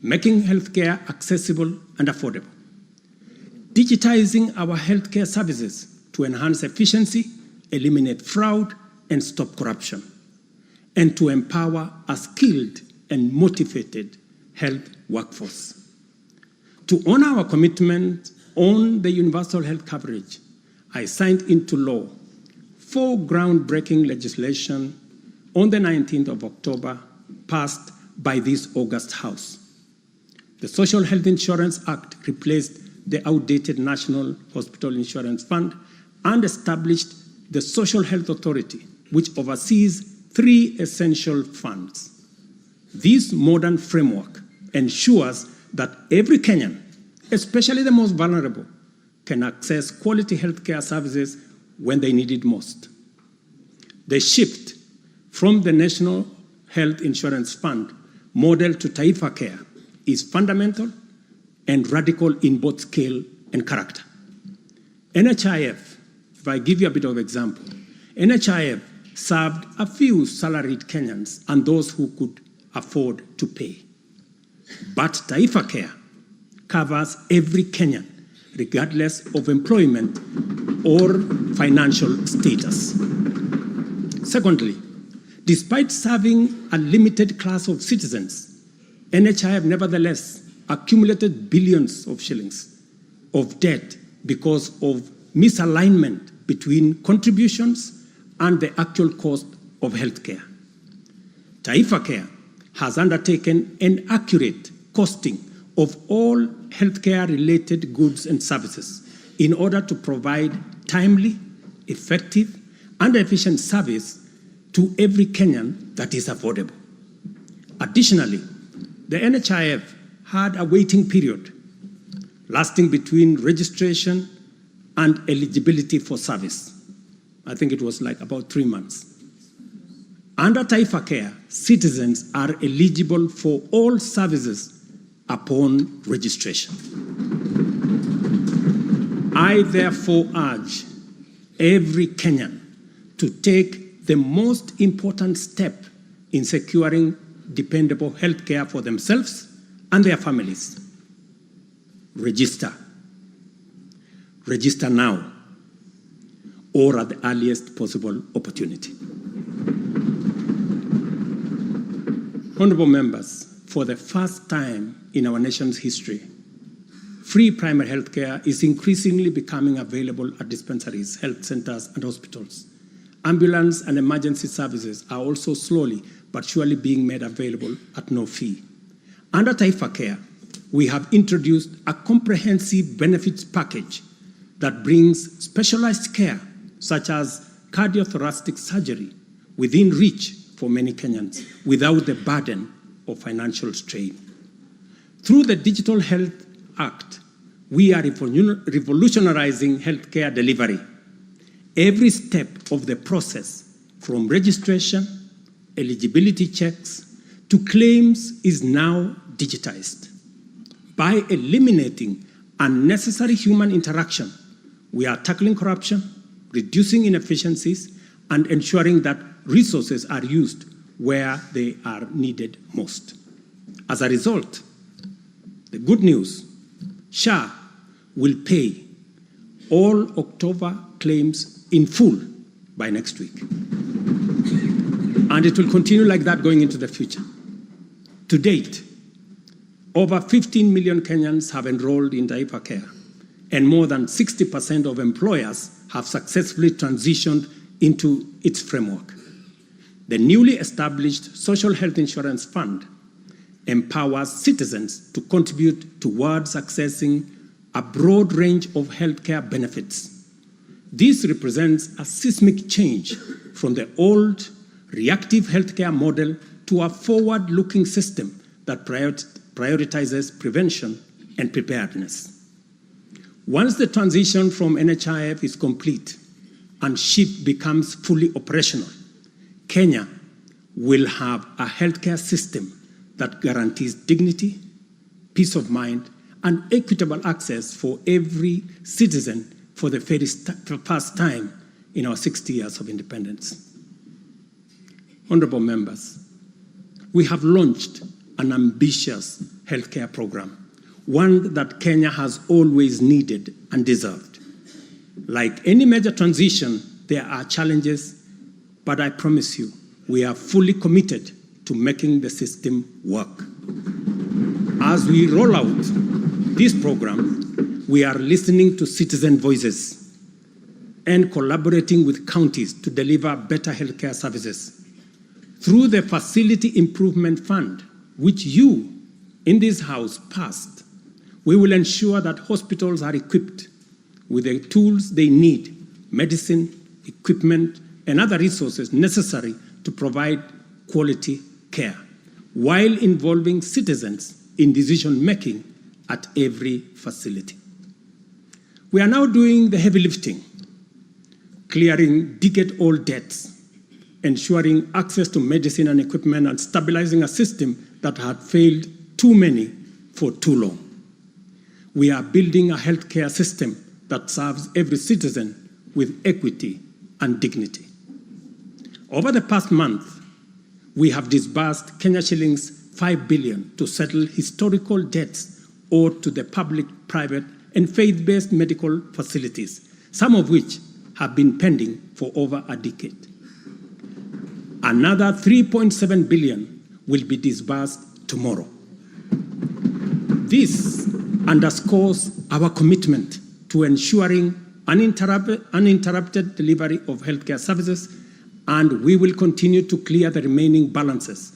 making healthcare accessible and affordable, digitizing our healthcare services to enhance efficiency, eliminate fraud, and stop corruption, and to empower a skilled and motivated health workforce. To honor our commitment on the universal health coverage, I signed into law 4 groundbreaking legislation on the 19th of October, passed by this August House. The Social Health Insurance Act replaced the outdated National Hospital Insurance Fund and established the Social Health Authority, which oversees 3 essential funds. This modern framework ensures that every Kenyan, especially the most vulnerable, can access quality healthcare services when they need it most. The shift from the National Health Insurance Fund model to Taifa Care is fundamental and radical in both scale and character. NHIF, if I give you a bit of example, NHIF served a few salaried Kenyans and those who could afford to pay. But Taifa Care covers every Kenyan, regardless of employment or financial status. Secondly, despite serving a limited class of citizens, NHIF nevertheless accumulated billions of shillings of debt because of misalignment between contributions and the actual cost of healthcare. Taifa Care has undertaken an accurate costing of all healthcare-related goods and services in order to provide timely, effective, and efficient service to every Kenyan that is affordable. Additionally, the NHIF had a waiting period lasting between registration and eligibility for service. I think it was like about 3 months. Under Taifa Care, citizens are eligible for all services upon registration. I therefore urge every Kenyan to take the most important step in securing dependable health care for themselves and their families. Register. Register now or at the earliest possible opportunity. Honorable members, for the first time in our nation's history, free primary health care is increasingly becoming available at dispensaries, health centers, and hospitals. Ambulance and emergency services are also slowly but surely being made available at no fee. Under Taifa Care, we have introduced a comprehensive benefits package that brings specialized care, such as cardiothoracic surgery, within reach for many Kenyans without the burden of financial strain. Through the Digital Health Act, we are revolutionizing healthcare delivery. Every step of the process, from registration, eligibility checks, to claims, is now digitized. By eliminating unnecessary human interaction, we are tackling corruption, reducing inefficiencies, and ensuring that resources are used where they are needed most. As a result, the good news, SHA will pay all October claims in full by next week. And it will continue like that going into the future. To date, over 15 million Kenyans have enrolled in Taifa Care, and more than 60% of employers have successfully transitioned into its framework. The newly established Social Health Insurance Fund empowers citizens to contribute towards accessing a broad range of healthcare benefits. This represents a seismic change from the old reactive healthcare model to a forward-looking system that prioritizes prevention and preparedness. Once the transition from NHIF is complete and SHIP becomes fully operational, Kenya will have a healthcare system that guarantees dignity, peace of mind, and equitable access for every citizen for the first time in our 60 years of independence. Honorable members, we have launched an ambitious healthcare program, one that Kenya has always needed and deserved. Like any major transition, there are challenges, but I promise you, we are fully committed to making the system work. As we roll out this program, we are listening to citizen voices and collaborating with counties to deliver better healthcare services. Through the Facility Improvement Fund, which you in this House passed, we will ensure that hospitals are equipped with the tools they need, medicine, equipment, and other resources necessary to provide quality care, while involving citizens in decision-making at every facility. We are now doing the heavy lifting, clearing decade-old debts, ensuring access to medicine and equipment, and stabilizing a system that had failed too many for too long. We are building a healthcare system that serves every citizen with equity and dignity. Over the past month, we have disbursed Kenya shillings 5 billion to settle historical debts owed to the public, private, and faith-based medical facilities, some of which have been pending for over a decade. Another 3.7 billion will be disbursed tomorrow. This underscores our commitment to ensuring uninterrupted delivery of healthcare services, and we will continue to clear the remaining balances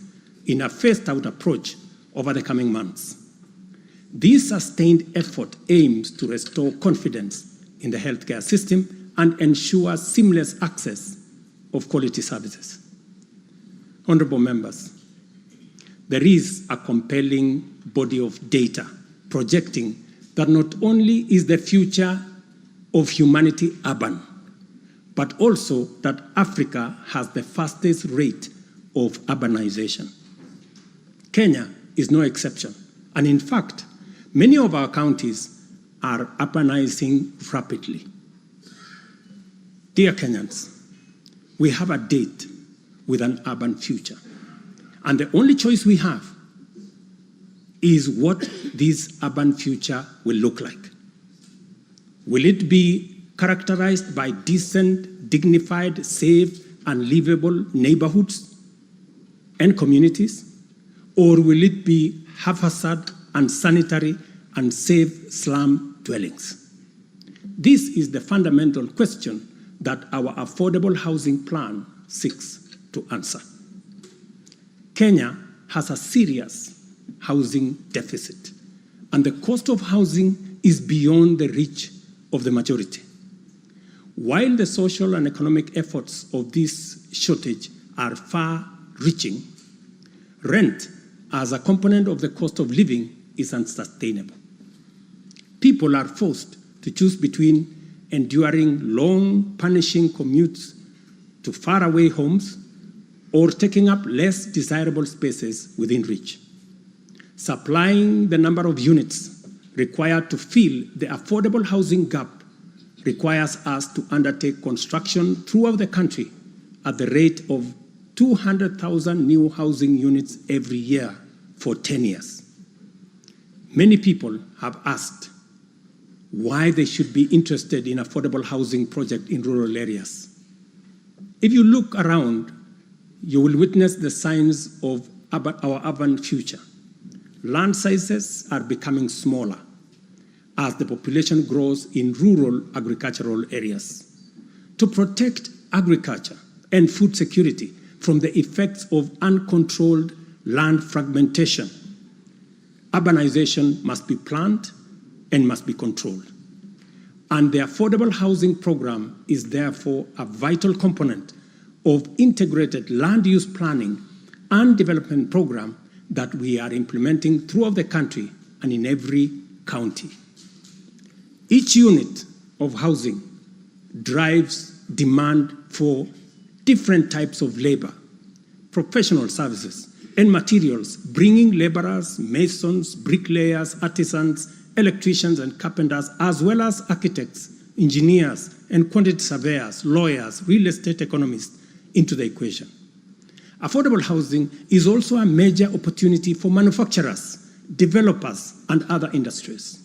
in a phased-out approach over the coming months. This sustained effort aims to restore confidence in the healthcare system and ensure seamless access of quality services. Honorable members, there is a compelling body of data projecting that not only is the future of humanity urban, but also that Africa has the fastest rate of urbanization. Kenya is no exception, and in fact, many of our counties are urbanizing rapidly. Dear Kenyans, we have a date with an urban future, and the only choice we have is what this urban future will look like. Will it be characterized by decent, dignified, safe, and livable neighborhoods and communities? Or will it be haphazard, unsanitary, and unsafe slum dwellings? This is the fundamental question that our affordable housing plan seeks to answer. Kenya has a serious housing deficit, and the cost of housing is beyond the reach of the majority. While the social and economic efforts of this shortage are far-reaching, rent as a component of the cost of living is unsustainable. People are forced to choose between enduring long, punishing commutes to faraway homes or taking up less desirable spaces within reach. Supplying the number of units required to fill the affordable housing gap requires us to undertake construction throughout the country at the rate of 200,000 new housing units every year for 10 years. Many people have asked why they should be interested in affordable housing project in rural areas. If you look around, you will witness the signs of our urban future. Land sizes are becoming smaller as the population grows in rural agricultural areas. To protect agriculture and food security from the effects of uncontrolled land fragmentation, urbanization must be planned and must be controlled. And the affordable housing program is therefore a vital component of integrated land use planning and development program that we are implementing throughout the country and in every county. Each unit of housing drives demand for different types of labor, professional services, and materials, bringing laborers, masons, bricklayers, artisans, electricians, and carpenters, as well as architects, engineers, and quantity surveyors, lawyers, real estate economists into the equation. Affordable housing is also a major opportunity for manufacturers, developers, and other industries.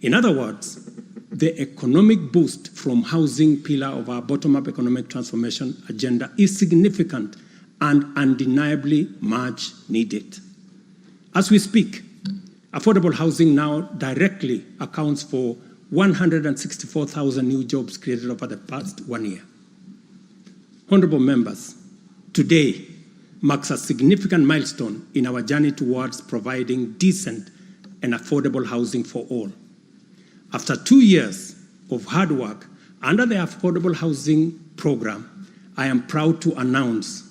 In other words, the economic boost from housing pillar of our bottom-up economic transformation agenda is significant and undeniably much needed. As we speak, affordable housing now directly accounts for 164,000 new jobs created over the past 1 year. Honorable members, today marks a significant milestone in our journey towards providing decent and affordable housing for all. After 2 years of hard work under the Affordable Housing Program, I am proud to announce,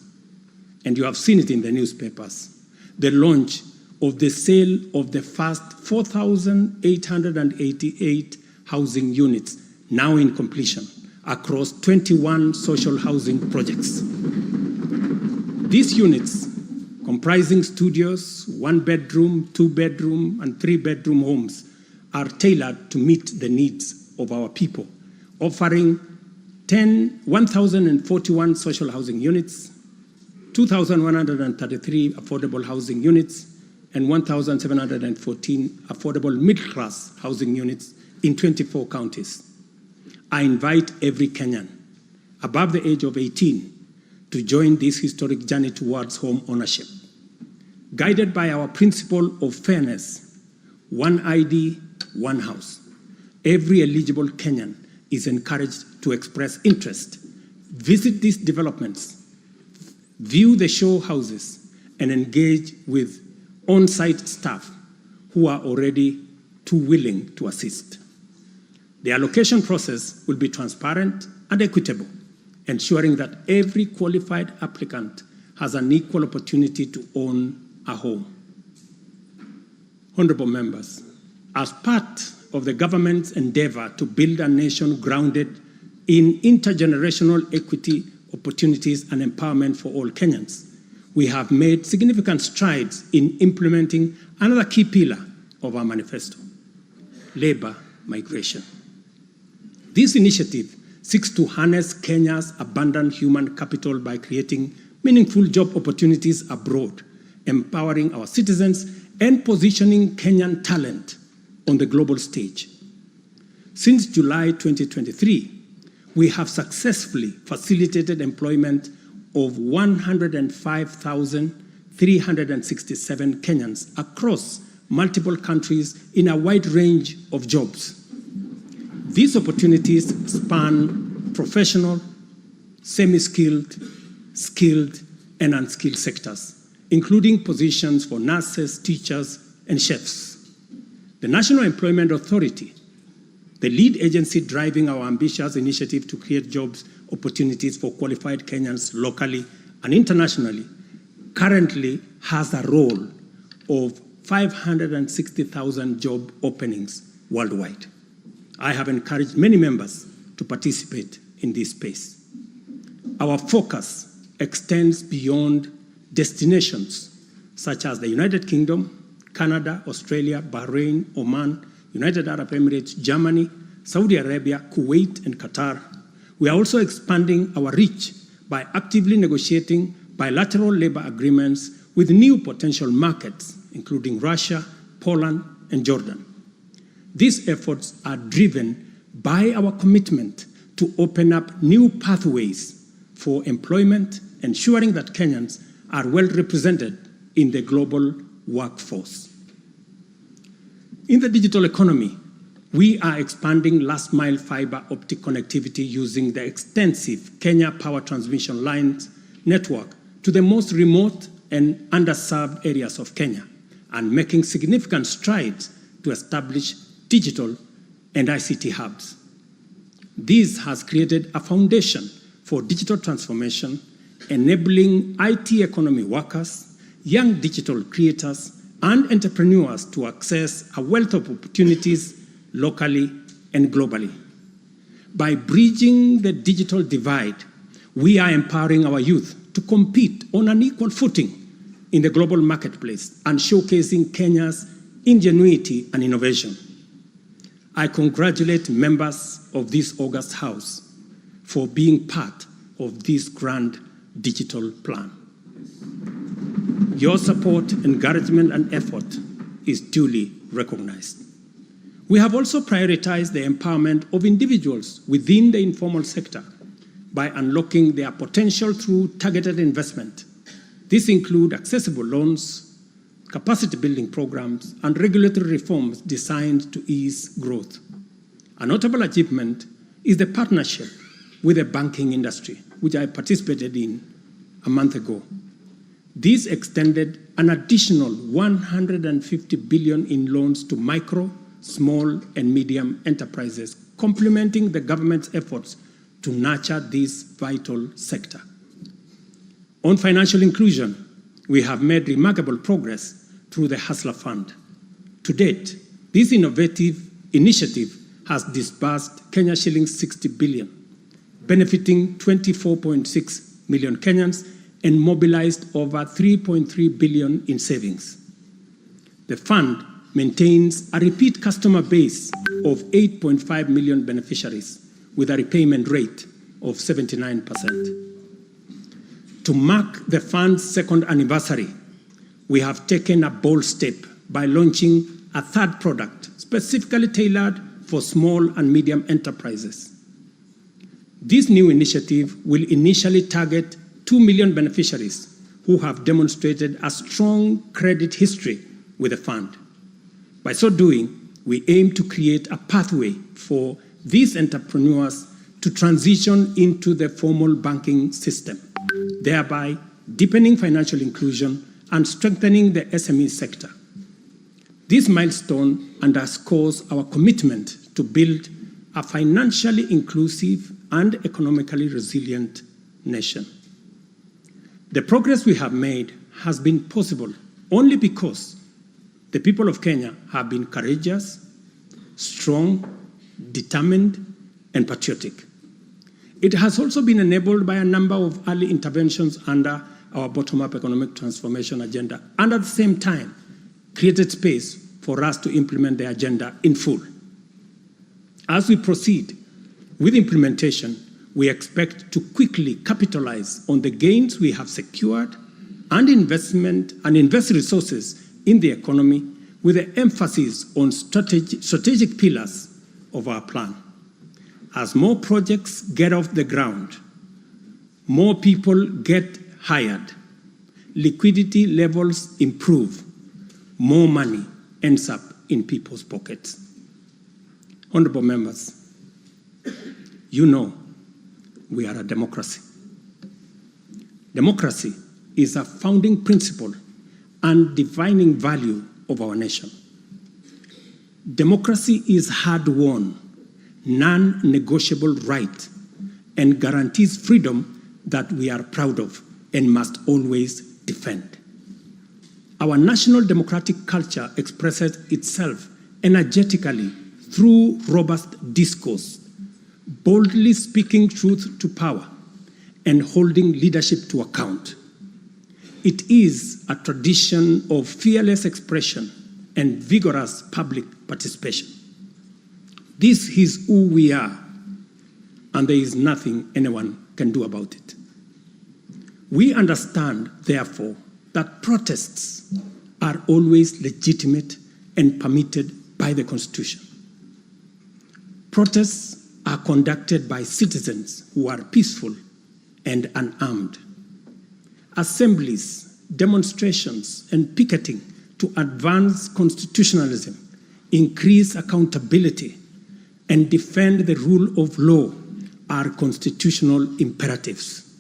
and you have seen it in the newspapers, the launch of the sale of the first 4,888 housing units, now in completion, across 21 social housing projects. These units, comprising studios, 1-bedroom, 2-bedroom, and 3-bedroom homes, are tailored to meet the needs of our people, offering 1,041 social housing units, 2,133 affordable housing units, and 1,714 affordable middle-class housing units in 24 counties. I invite every Kenyan above the age of 18 to join this historic journey towards home ownership. Guided by our principle of fairness, one ID, one house, every eligible Kenyan is encouraged to express interest, visit these developments, view the show houses, and engage with on-site staff who are already too willing to assist. The allocation process will be transparent and equitable, ensuring that every qualified applicant has an equal opportunity to own a home. Honorable members, as part of the government's endeavor to build a nation grounded in intergenerational equity, opportunities, and empowerment for all Kenyans, we have made significant strides in implementing another key pillar of our manifesto, labor migration. This initiative seeks to harness Kenya's abundant human capital by creating meaningful job opportunities abroad, empowering our citizens, and positioning Kenyan talent on the global stage. Since July 2023, we have successfully facilitated employment of 105,367 Kenyans across multiple countries in a wide range of jobs. These opportunities span professional, semi-skilled, skilled, and unskilled sectors, including positions for nurses, teachers, and chefs. The National Employment Authority, the lead agency driving our ambitious initiative to create jobs opportunities for qualified Kenyans locally and internationally, currently has a role of 560,000 job openings worldwide. I have encouraged many members to participate in this space. Our focus extends beyond destinations such as the United Kingdom, Canada, Australia, Bahrain, Oman, United Arab Emirates, Germany, Saudi Arabia, Kuwait, and Qatar. We are also expanding our reach by actively negotiating bilateral labor agreements with new potential markets, including Russia, Poland, and Jordan. These efforts are driven by our commitment to open up new pathways for employment, ensuring that Kenyans are well represented in the global workforce. In the digital economy, we are expanding last-mile fiber optic connectivity using the extensive Kenya Power Transmission Lines network to the most remote and underserved areas of Kenya, and making significant strides to establish digital and ICT hubs. This has created a foundation for digital transformation, enabling IT economy workers, young digital creators, and entrepreneurs to access a wealth of opportunities locally and globally. By bridging the digital divide, we are empowering our youth to compete on an equal footing in the global marketplace and showcasing Kenya's ingenuity and innovation. I congratulate members of this august House for being part of this grand digital plan. Your support, encouragement, and effort is duly recognized. We have also prioritized the empowerment of individuals within the informal sector by unlocking their potential through targeted investment. This includes accessible loans, capacity building programs, and regulatory reforms designed to ease growth. A notable achievement is the partnership with the banking industry, which I participated in a month ago. This extended an additional 150 billion in loans to micro, small, and medium enterprises, complementing the government's efforts to nurture this vital sector. On financial inclusion, we have made remarkable progress through the Hustler Fund. To date, this innovative initiative has disbursed Kenya shillings 60 billion, benefiting 24.6 million Kenyans and mobilized over 3.3 billion in savings. The fund maintains a repeat customer base of 8.5 million beneficiaries with a repayment rate of 79%. To mark the fund's second anniversary, we have taken a bold step by launching a third product specifically tailored for small and medium enterprises. This new initiative will initially target 2 million beneficiaries who have demonstrated a strong credit history with the fund. By so doing, we aim to create a pathway for these entrepreneurs to transition into the formal banking system, thereby deepening financial inclusion and strengthening the SME sector. This milestone underscores our commitment to build a financially inclusive and economically resilient nation. The progress we have made has been possible only because the people of Kenya have been courageous, strong, determined, and patriotic. It has also been enabled by a number of early interventions under our bottom-up economic transformation agenda, and at the same time, created space for us to implement the agenda in full. As we proceed with implementation, we expect to quickly capitalize on the gains we have secured and invest resources in the economy with an emphasis on strategic pillars of our plan. As more projects get off the ground, more people get hired, liquidity levels improve, more money ends up in people's pockets. Honorable members, you know we are a democracy. Democracy is a founding principle and defining value of our nation. Democracy is hard-won, non-negotiable right and guarantees freedom that we are proud of and must always defend. Our national democratic culture expresses itself energetically through robust discourse, boldly speaking truth to power and holding leadership to account. It is a tradition of fearless expression and vigorous public participation. This is who we are, and there is nothing anyone can do about it. We understand, therefore, that protests are always legitimate and permitted by the Constitution. Protests are conducted by citizens who are peaceful and unarmed. Assemblies, demonstrations, and picketing to advance constitutionalism, increase accountability, and defend the rule of law are constitutional imperatives.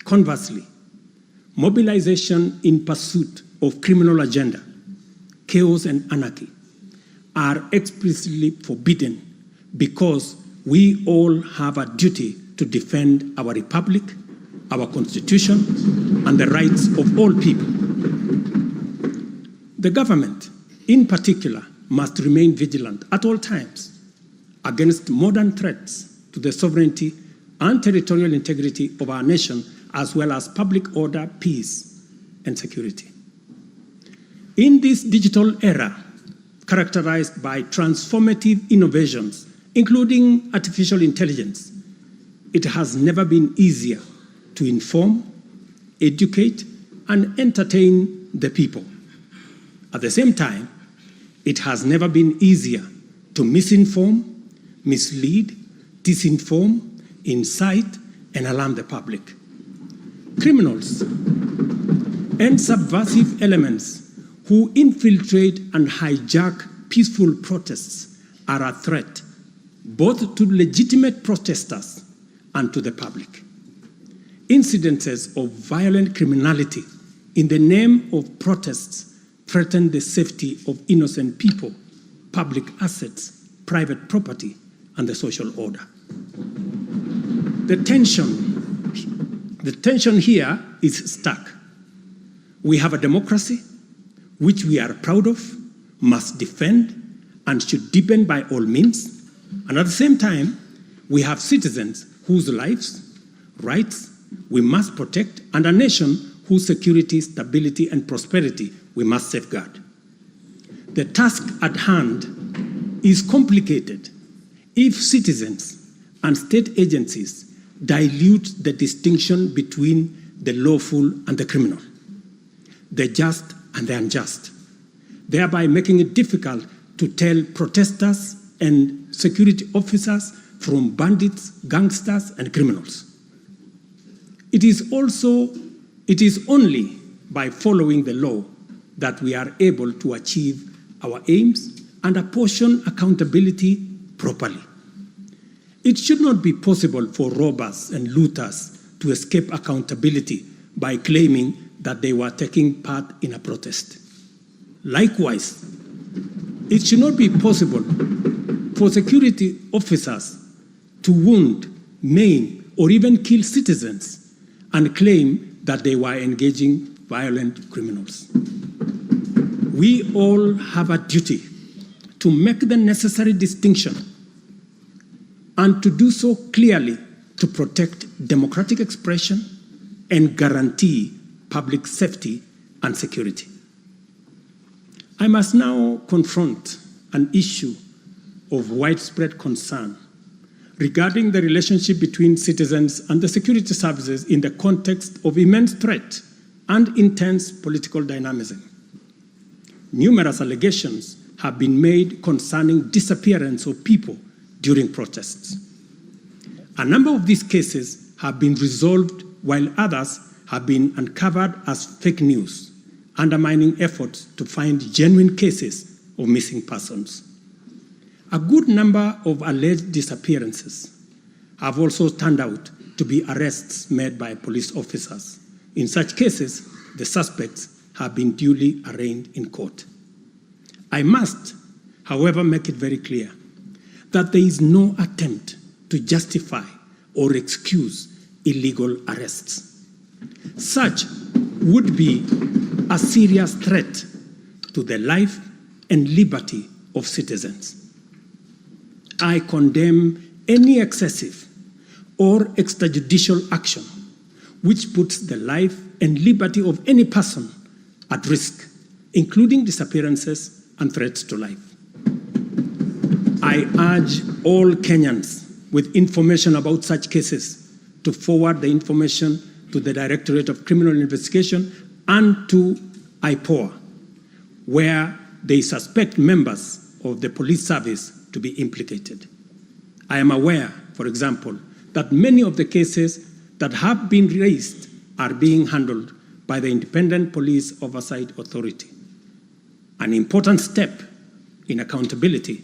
Conversely, mobilization in pursuit of criminal agenda, chaos and anarchy are explicitly forbidden because we all have a duty to defend our republic, our constitution, and the rights of all people. The government, in particular, must remain vigilant at all times against modern threats to the sovereignty and territorial integrity of our nation, as well as public order, peace, and security. In this digital era, characterized by transformative innovations, including artificial intelligence, it has never been easier to inform, educate, and entertain the people. At the same time, it has never been easier to misinform, mislead, disinform, incite, and alarm the public. Criminals and subversive elements who infiltrate and hijack peaceful protests are a threat both to legitimate protesters and to the public. Incidences of violent criminality in the name of protests, threaten the safety of innocent people, public assets, private property, and the social order. The tension here is stark. We have a democracy which we are proud of, must defend, and should deepen by all means. And at the same time, we have citizens whose lives, rights we must protect, and a nation whose security, stability, and prosperity we must safeguard. The task at hand is complicated if citizens and state agencies dilute the distinction between the lawful and the criminal, the just and the unjust, thereby making it difficult to tell protesters and security officers from bandits, gangsters, and criminals. It is only by following the law that we are able to achieve our aims and apportion accountability properly. It should not be possible for robbers and looters to escape accountability by claiming that they were taking part in a protest. Likewise, it should not be possible for security officers to wound, maim, or even kill citizens and claim that they were engaging violent criminals. We all have a duty to make the necessary distinction and to do so clearly to protect democratic expression and guarantee public safety and security. I must now confront an issue of widespread concern regarding the relationship between citizens and the security services in the context of immense threat and intense political dynamism. Numerous allegations have been made concerning disappearance of people during protests. A number of these cases have been resolved, while others have been uncovered as fake news, undermining efforts to find genuine cases of missing persons. A good number of alleged disappearances have also turned out to be arrests made by police officers. In such cases, the suspects have been duly arraigned in court. I must, however, make it very clear that there is no attempt to justify or excuse illegal arrests. Such would be a serious threat to the life and liberty of citizens. I condemn any excessive or extrajudicial action which puts the life and liberty of any person at risk, including disappearances and threats to life. I urge all Kenyans with information about such cases to forward the information to the Directorate of Criminal Investigation and to IPOA, where they suspect members of the police service to be implicated. I am aware, for example, that many of the cases that have been raised are being handled by the Independent Police Oversight Authority, an important step in accountability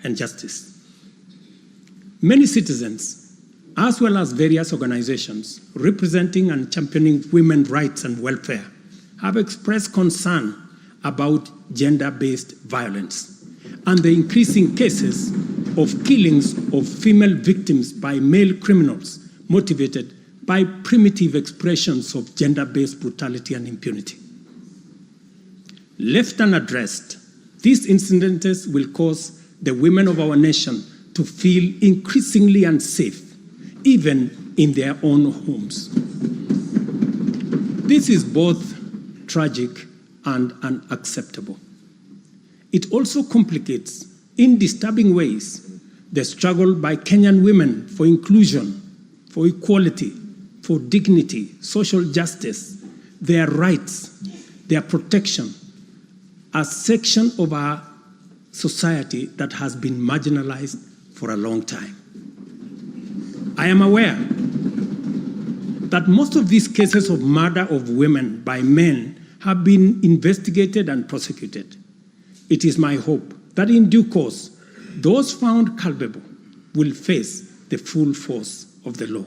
and justice. Many citizens, as well as various organizations representing and championing women's rights and welfare, have expressed concern about gender-based violence and the increasing cases of killings of female victims by male criminals motivated by primitive expressions of gender-based brutality and impunity. Left unaddressed, these incidents will cause the women of our nation to feel increasingly unsafe, even in their own homes. This is both tragic and unacceptable. It also complicates, in disturbing ways, the struggle by Kenyan women for inclusion, for equality, for dignity, social justice, their rights, their protection, a section of our society that has been marginalized for a long time. I am aware that most of these cases of murder of women by men have been investigated and prosecuted. It is my hope that in due course, those found culpable will face the full force of the law.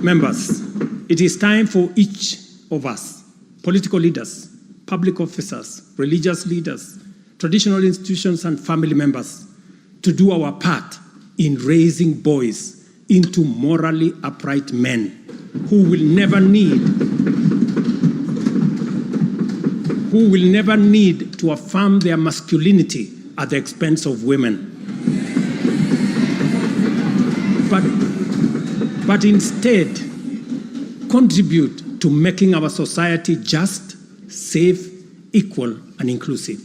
Members, It is time for each of us, political leaders, public officers, religious leaders, traditional institutions and family members, to do our part in raising boys into morally upright men who will never need to affirm their masculinity at the expense of women. But instead, contribute to making our society just, safe, equal, and inclusive.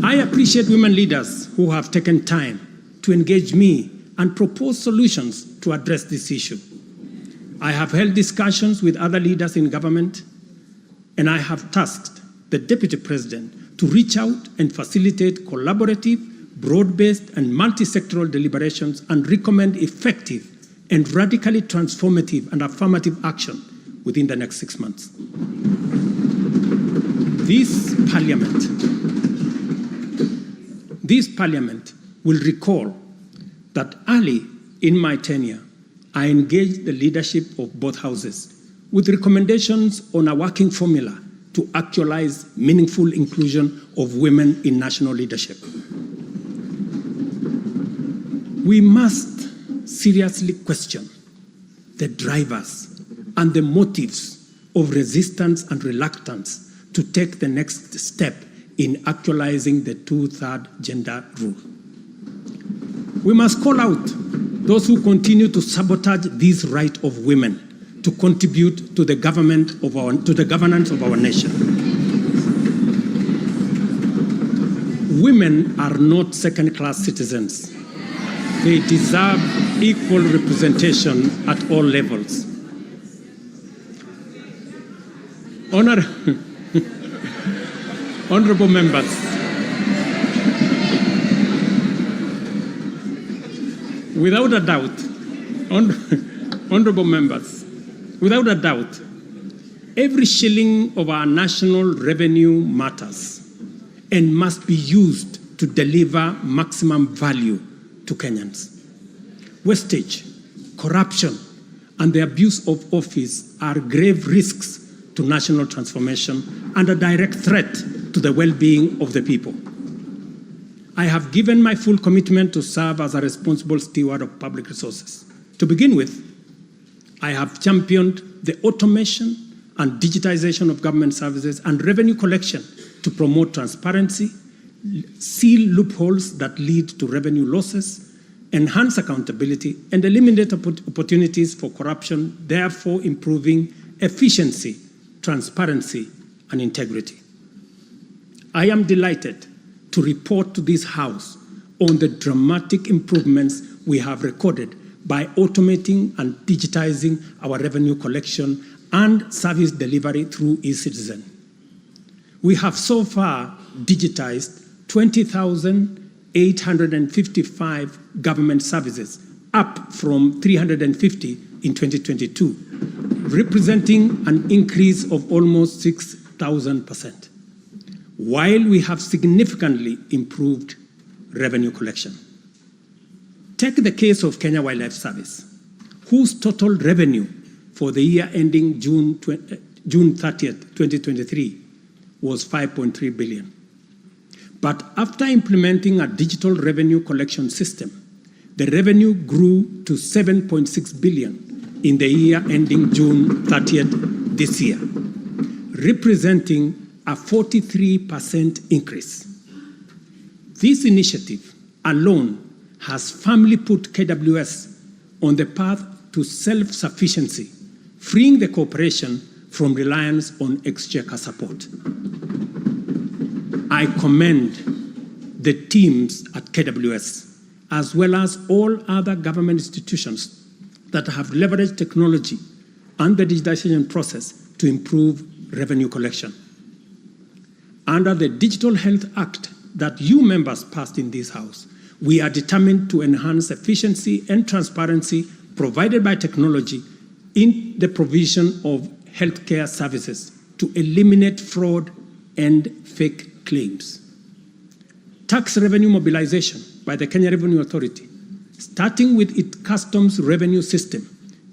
I appreciate women leaders who have taken time to engage me and propose solutions to address this issue. I have held discussions with other leaders in government, and I have tasked the Deputy President to reach out and facilitate collaborative, broad-based, and multi-sectoral deliberations and recommend effective and radically transformative and affirmative action within the next 6 months. This Parliament will recall that early in my tenure, I engaged the leadership of both houses with recommendations on a working formula to actualize meaningful inclusion of women in national leadership. We must seriously question the drivers and the motives of resistance and reluctance to take the next step in actualizing the 2/3 gender rule. We must call out those who continue to sabotage this right of women to contribute to the governance of our nation. Women are not second-class citizens. They deserve equal representation at all levels. Honorable members, without a doubt, honorable members, without a doubt, every shilling of our national revenue matters and must be used to deliver maximum value to Kenyans. Wastage, corruption, and the abuse of office are grave risks to national transformation and a direct threat to the well-being of the people. I have given my full commitment to serve as a responsible steward of public resources. To begin with, I have championed the automation and digitization of government services and revenue collection to promote transparency, seal loopholes that lead to revenue losses, enhance accountability, and eliminate opportunities for corruption, therefore improving efficiency, transparency, and integrity. I am delighted to report to this House on the dramatic improvements we have recorded by automating and digitizing our revenue collection and service delivery through eCitizen. We have so far digitized 20,855 government services, up from 350 in 2022, representing an increase of almost 6,000%, while we have significantly improved revenue collection. Take the case of Kenya Wildlife Service, whose total revenue for the year ending June 30th, 2023 was 5.3 billion. But after implementing a digital revenue collection system, the revenue grew to 7.6 billion in the year ending June 30th this year, representing a 43% increase. This initiative alone has firmly put KWS on the path to self-sufficiency, freeing the corporation from reliance on exchequer support. I commend the teams at KWS, as well as all other government institutions that have leveraged technology and the digitization process to improve revenue collection. Under the Digital Health Act that you members passed in this House, we are determined to enhance efficiency and transparency provided by technology in the provision of healthcare services to eliminate fraud and fake claims. Tax revenue mobilization by the Kenya Revenue Authority, starting with its customs revenue system,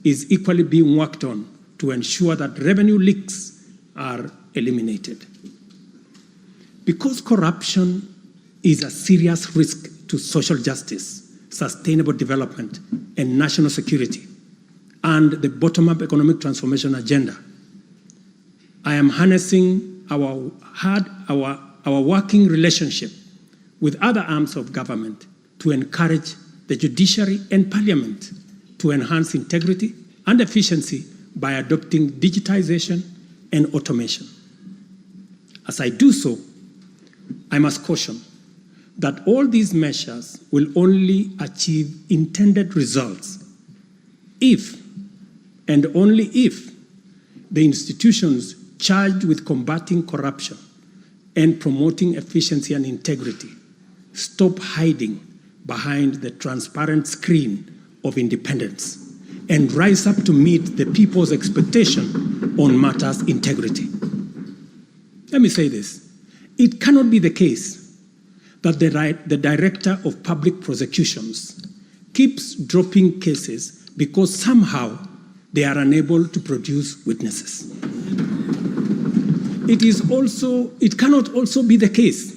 is equally being worked on to ensure that revenue leaks are eliminated. Because corruption is a serious risk to social justice, sustainable development, and national security, and the bottom-up economic transformation agenda, I am harnessing our working relationship with other arms of government to encourage the judiciary and parliament to enhance integrity and efficiency by adopting digitization and automation. As I do so, I must caution that all these measures will only achieve intended results if, and only if, the institutions charged with combating corruption and promoting efficiency and integrity stop hiding behind the transparent screen of independence and rise up to meet the people's expectation on matters integrity. Let me say this. It cannot be the case that the Director of Public Prosecutions keeps dropping cases because somehow they are unable to produce witnesses. It cannot also be the case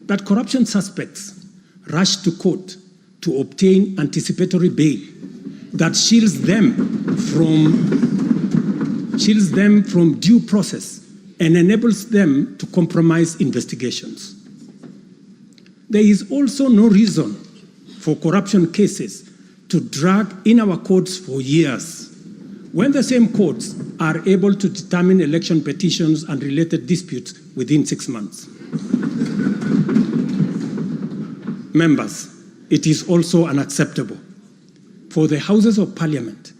that corruption suspects rush to court to obtain anticipatory bail that shields them from due process and enables them to compromise investigations. There is also no reason for corruption cases to drag in our courts for years when the same courts are able to determine election petitions and related disputes within 6 months. Members, it is also unacceptable for the Houses of Parliament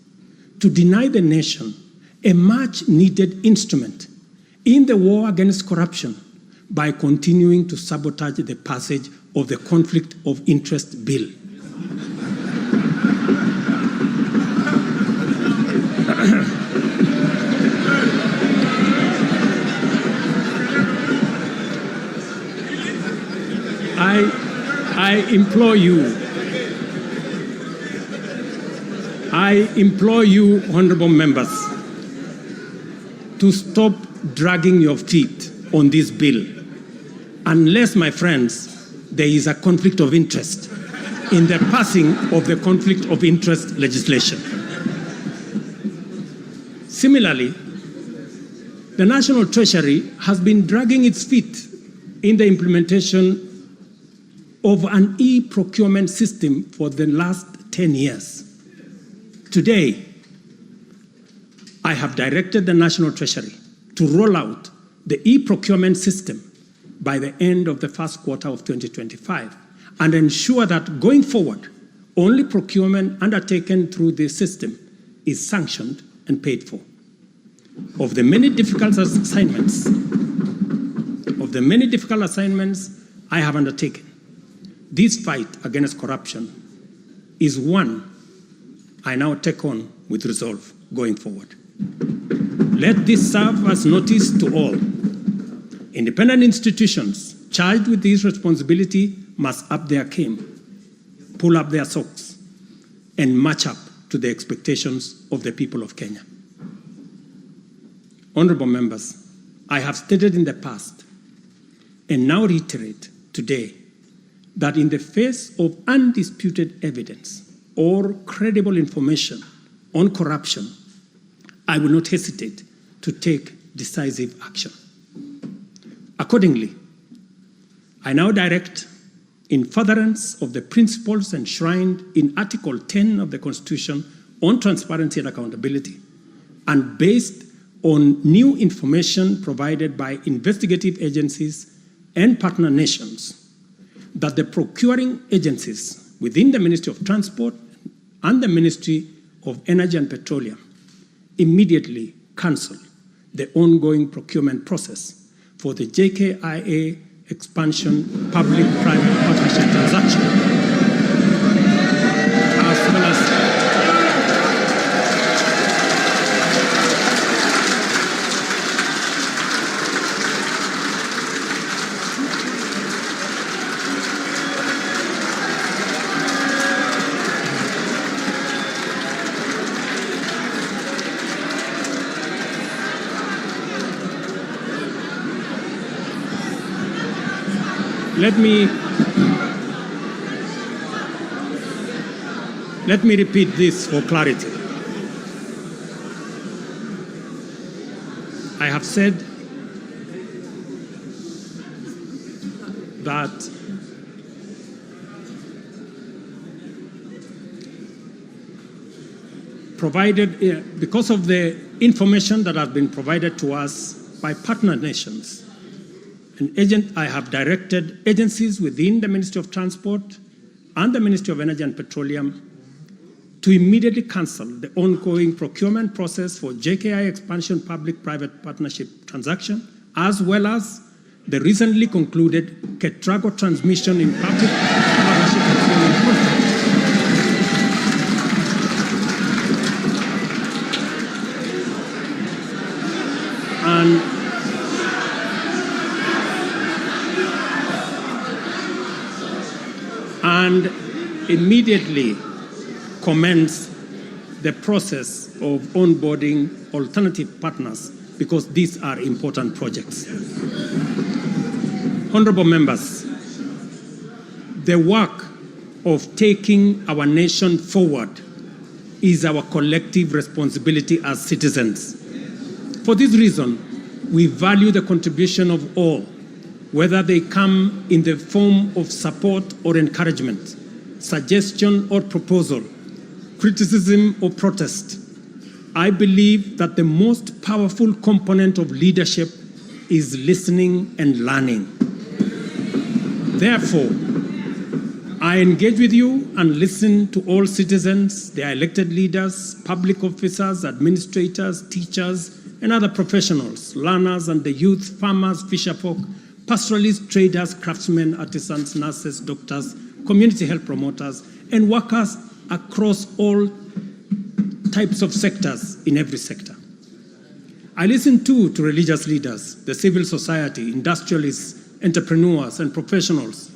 to deny the nation a much-needed instrument in the war against corruption by continuing to sabotage the passage of the Conflict of Interest Bill. I implore you, honorable members, to stop dragging your feet on this bill, unless, my friends, there is a conflict of interest in the passing of the conflict of interest legislation. Similarly, the National Treasury has been dragging its feet in the implementation of an e-procurement system for the last 10 years. Today, I have directed the National Treasury to roll out the e-procurement system by the end of the first quarter of 2025 and ensure that going forward, only procurement undertaken through this system is sanctioned and paid for. Of the many difficult assignments I have undertaken, this fight against corruption is one I now take on with resolve going forward. Let this serve as notice to all. Independent institutions charged with this responsibility must up their game, pull up their socks, and match up to the expectations of the people of Kenya. Honorable members, I have stated in the past and now reiterate today that in the face of undisputed evidence or credible information on corruption, I will not hesitate to take decisive action. Accordingly, I now direct, in furtherance of the principles enshrined in Article 10 of the Constitution on transparency and accountability, and based on new information provided by investigative agencies and partner nations, that the procuring agencies within the Ministry of Transport and the Ministry of Energy and Petroleum immediately cancel the ongoing procurement process for the JKIA expansion public-private partnership transaction, as well as Let me repeat this for clarity. I have said that because of the information that has been provided to us by partner nations, I have directed agencies within the Ministry of Transport and the Ministry of Energy and Petroleum to immediately cancel the ongoing procurement process for JKI expansion public-private partnership transaction, as well as the recently concluded Ketrago transmission in public partnership procurement contract. And immediately commence the process of onboarding alternative partners, because these are important projects. Honorable members, the work of taking our nation forward is our collective responsibility as citizens. For this reason, we value the contribution of all, whether they come in the form of support or encouragement, suggestion or proposal, criticism or protest. I believe that the most powerful component of leadership is listening and learning. Therefore, I engage with you and listen to all citizens, their elected leaders, public officers, administrators, teachers, and other professionals, learners and the youth, farmers, fisherfolk, pastoralists, traders, craftsmen, artisans, nurses, doctors, community health promoters, and workers across all types of sectors in every sector. I listen too to religious leaders, the civil society, industrialists, entrepreneurs, and professionals.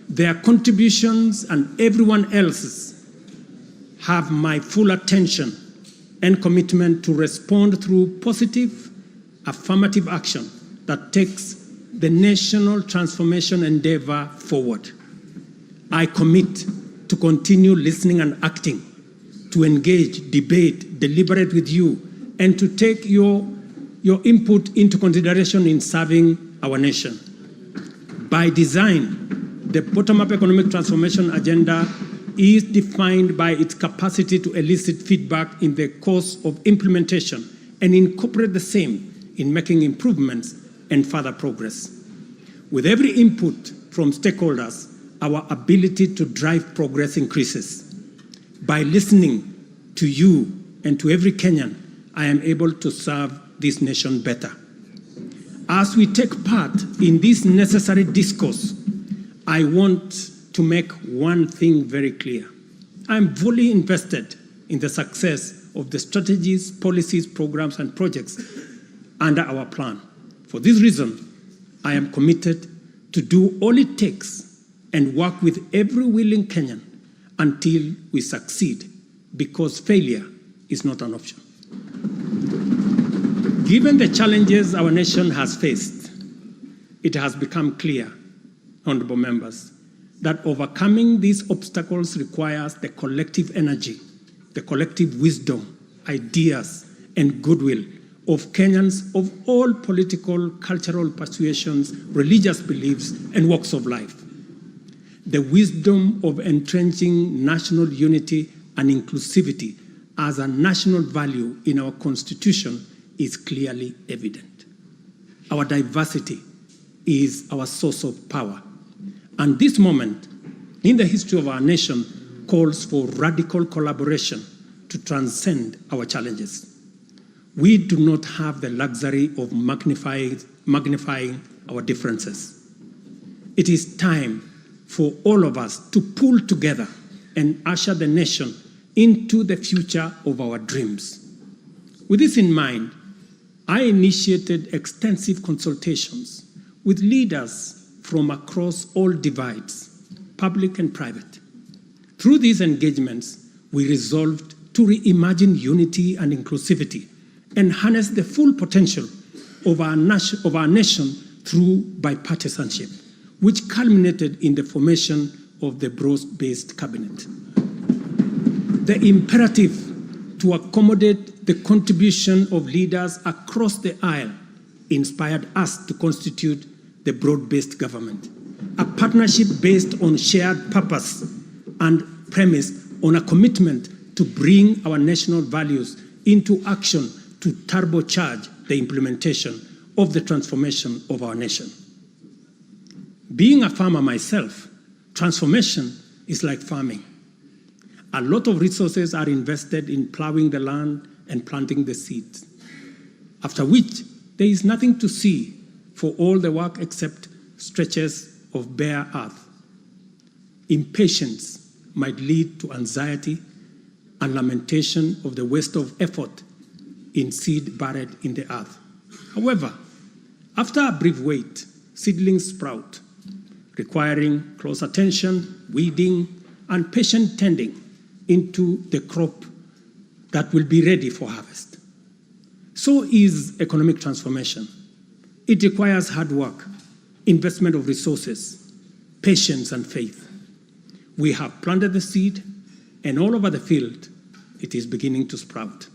Their contributions and everyone else's have my full attention and commitment to respond through positive, affirmative action that takes the national transformation endeavor forward. I commit to continue listening and acting, to engage, debate, deliberate with you, and to take your input into consideration in serving our nation. By design, the bottom-up economic transformation agenda is defined by its capacity to elicit feedback in the course of implementation and incorporate the same in making improvements and further progress. With every input from stakeholders, our ability to drive progress increases. By listening to you and to every Kenyan, I am able to serve this nation better. As we take part in this necessary discourse, I want to make one thing very clear. I am fully invested in the success of the strategies, policies, programs, and projects under our plan. For this reason, I am committed to do all it takes and work with every willing Kenyan until we succeed, because failure is not an option. Given the challenges our nation has faced, it has become clear, honorable members, that overcoming these obstacles requires the collective energy, the collective wisdom, ideas, and goodwill of Kenyans of all political, cultural persuasions, religious beliefs, and walks of life. The wisdom of entrenching national unity and inclusivity as a national value in our Constitution is clearly evident. Our diversity is our source of power. And this moment in the history of our nation calls for radical collaboration to transcend our challenges. We do not have the luxury of magnifying our differences. It is time for all of us to pull together and usher the nation into the future of our dreams. With this in mind, I initiated extensive consultations with leaders from across all divides, public and private. Through these engagements, we resolved to reimagine unity and inclusivity and harness the full potential of our nation through bipartisanship, which culminated in the formation of the broad-based cabinet. The imperative to accommodate the contribution of leaders across the aisle inspired us to constitute the broad-based government, a partnership based on shared purpose and premised on a commitment to bring our national values into action to turbocharge the implementation of the transformation of our nation. Being a farmer myself, transformation is like farming. A lot of resources are invested in plowing the land and planting the seeds, after which there is nothing to see for all the work except stretches of bare earth. Impatience might lead to anxiety and lamentation of the waste of effort in seed buried in the earth. However, after a brief wait, seedlings sprout, requiring close attention, weeding, and patient tending into the crop that will be ready for harvest. So is economic transformation. It requires hard work, investment of resources, patience, and faith. We have planted the seed, and all over the field, it is beginning to sprout.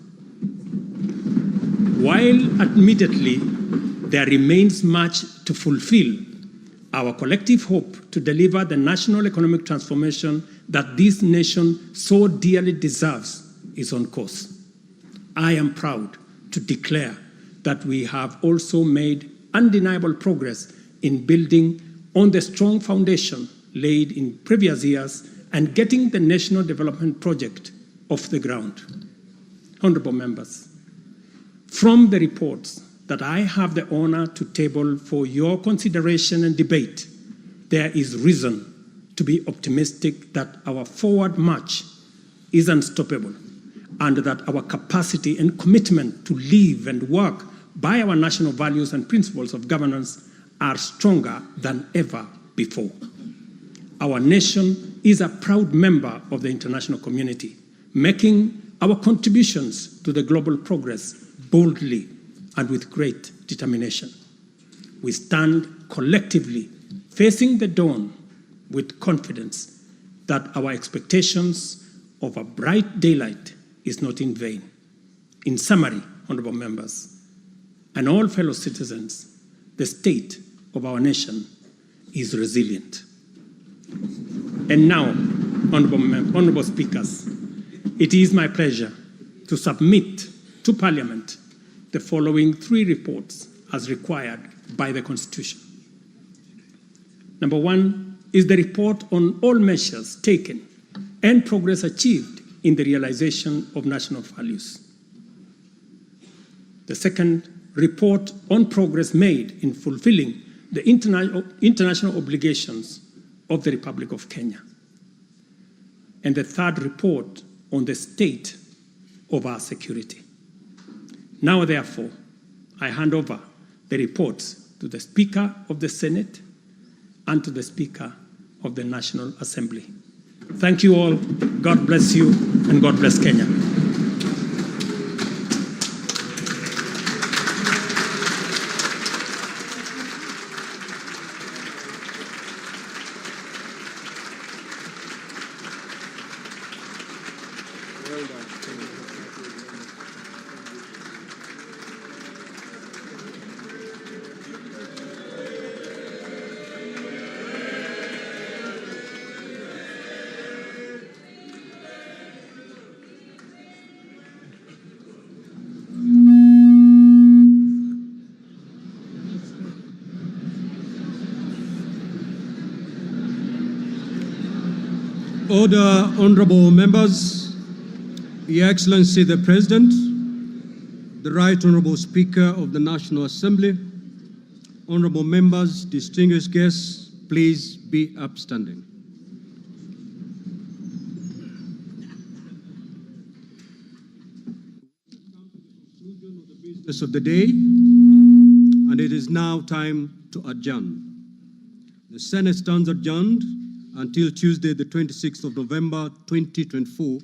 While admittedly there remains much to fulfill, our collective hope to deliver the national economic transformation that this nation so dearly deserves is on course. I am proud to declare that we have also made undeniable progress in building on the strong foundation laid in previous years and getting the national development project off the ground. Honorable members, from the reports that I have the honor to table for your consideration and debate, there is reason to be optimistic that our forward march is unstoppable and that our capacity and commitment to live and work by our national values and principles of governance are stronger than ever before. Our nation is a proud member of the international community, making our contributions to the global progress boldly and with great determination. We stand collectively facing the dawn with confidence that our expectations of a bright daylight is not in vain. In summary, honorable members, and all fellow citizens, the state of our nation is resilient. And now, honorable speakers, it is my pleasure to submit to Parliament the following 3 reports as required by the Constitution. Number 1 is the report on all measures taken and progress achieved in the realization of national values. The second, report on progress made in fulfilling the international obligations of the Republic of Kenya. And the third, report on the state of our security. Now, therefore, I hand over the reports to the Speaker of the Senate and to the Speaker of the National Assembly. Thank you all. God bless you, and God bless Kenya. Order, honorable members, Your Excellency the President, the Right Honorable Speaker of the National Assembly, honorable members, distinguished guests, please be upstanding. Conclusion of the business of the day, and it is now time to adjourn. The Senate stands adjourned until Tuesday, the 26th of November, 2024,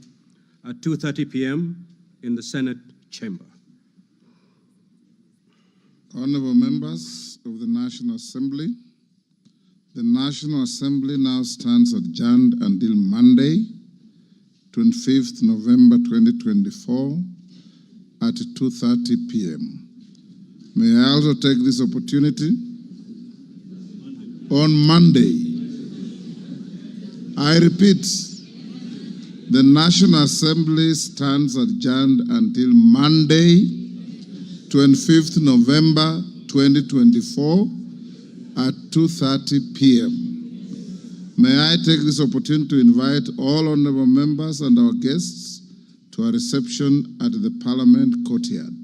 at 2:30 p.m. in the Senate chamber. Honorable members of the National Assembly, The National Assembly now stands adjourned until Monday, 25th November 2024 at 2:30 p.m. May I also take this opportunity on Monday. I repeat, the National Assembly stands adjourned until Monday, 25th November 2024 at 2:30 p.m. May I take this opportunity to invite all honorable members and our guests to a reception at the Parliament courtyard.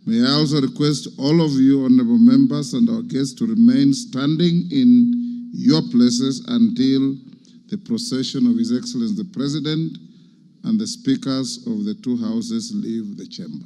May I also request all of you honorable members and our guests to remain standing in your places until the procession of His Excellency the President and the speakers of the two houses leave the chamber.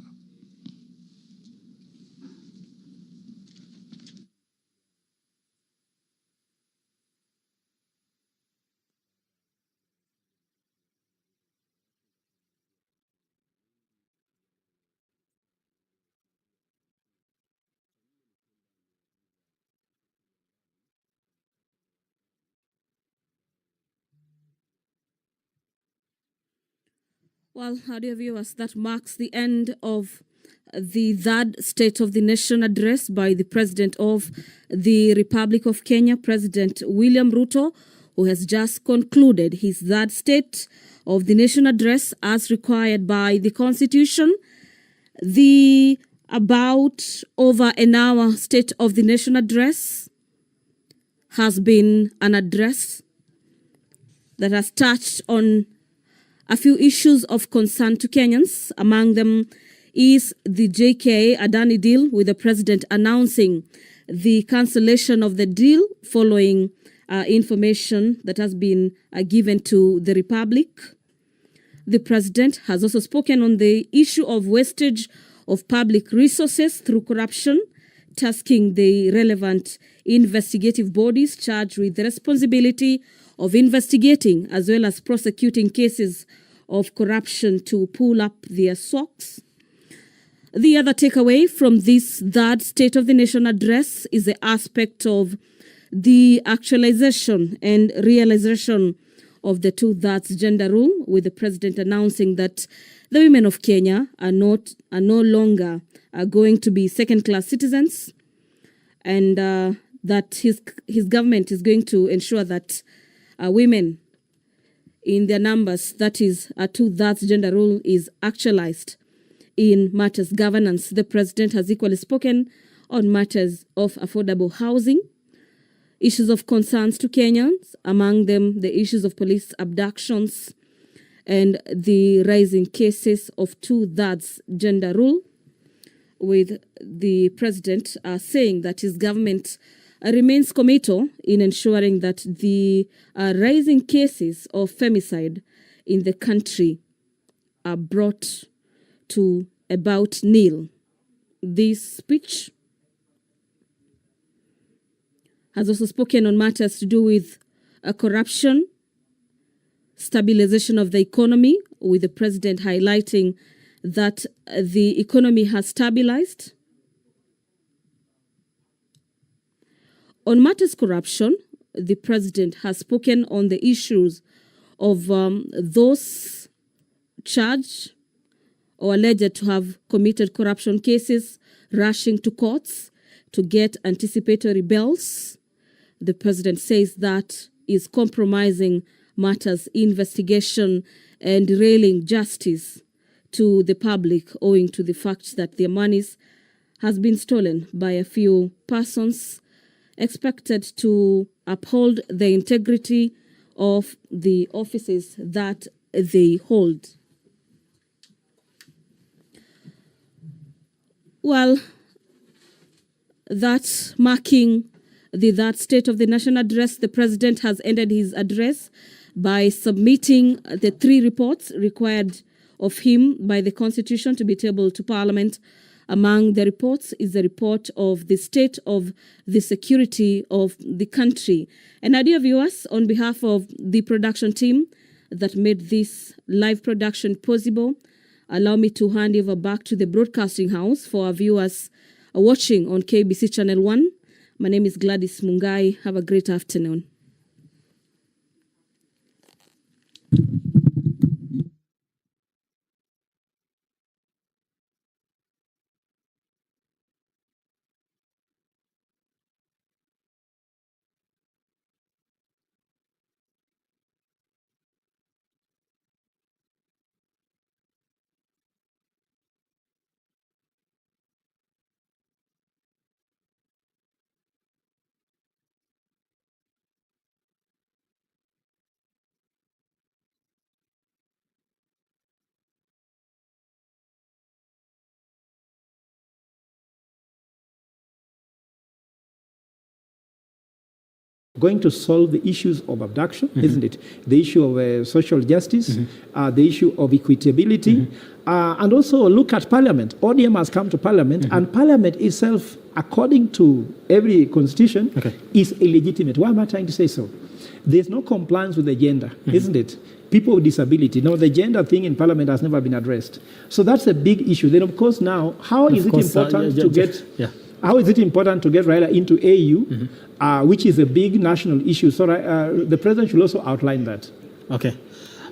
Well, our dear viewers, that marks the end of the third State of the Nation address by the President of the Republic of Kenya, President William Ruto, who has just concluded his third State of the Nation address as required by the Constitution. The about over an hour State of the Nation address has been an address that has touched on a few issues of concern to Kenyans. Among them is the JK Adani deal, with the president announcing the cancellation of the deal following information that has been given to the Republic. The president has also spoken on the issue of wastage of public resources through corruption, tasking the relevant investigative bodies charged with the responsibility of investigating as well as prosecuting cases of corruption to pull up their socks. The other takeaway from this third State of the Nation address is the aspect of the actualization and realization of the 2/3 gender rule, with the president announcing that the women of Kenya are no longer going to be second-class citizens, and that his government is going to ensure that women in their numbers, that is a 2/3 gender rule, is actualized in matters governance. The president has equally spoken on matters of affordable housing, issues of concerns to Kenyans, among them the issues of police abductions and the rising cases of 2/3 gender rule, with the president saying that his government remains committed in ensuring that the rising cases of femicide in the country are brought to about nil. This speech has also spoken on matters to do with corruption, stabilization of the economy, with the president highlighting that the economy has stabilized. On matters corruption, the president has spoken on the issues of those charged or alleged to have committed corruption cases rushing to courts to get anticipatory bails. The president says that is compromising matters investigation and derailing justice to the public, owing to the fact that their monies has been stolen by a few persons expected to uphold the integrity of the offices that they hold. Well, that's marking that State of the Nation address. The president has ended his address by submitting the 3 reports required of him by the Constitution to be tabled to Parliament. Among the reports is the report of the state of the security of the country. And dear viewers, on behalf of the production team that made this live production possible, allow me to hand over back to the broadcasting house for our viewers watching on KBC Channel 1 My name is Gladys Mungai. Have a great afternoon. Going to solve the issues of abduction, isn't it? The issue of social justice, the issue of equitability, and also look at Parliament. ODM has come to Parliament, and Parliament itself, according to every constitution, is illegitimate. Why am I trying to say so? There's no compliance with the gender, isn't it? People with disability. No, the gender thing in Parliament has never been addressed. So that's a big issue. Then, of course, now, how is it important to get... How is it important to get Raila into AU, which is a big national issue? So the president should also outline that. Okay.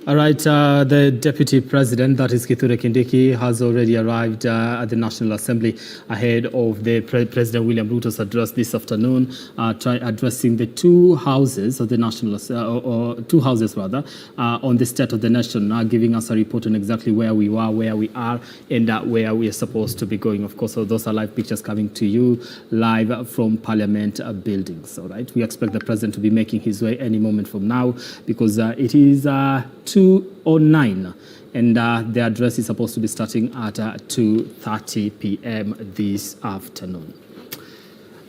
All right, the Deputy President, that is Kithure Kindiki, has already arrived at the National Assembly ahead of the President William Ruto's address this afternoon, addressing the two houses of the National, or two houses rather, on the state of the nation, giving us a report on exactly where we are, and where we are supposed to be going. Of course, so those are live pictures coming to you live from Parliament buildings. All right, we expect the President to be making his way any moment from now, because it is 2:09, and the address is supposed to be starting at 2:30 p.m. this afternoon.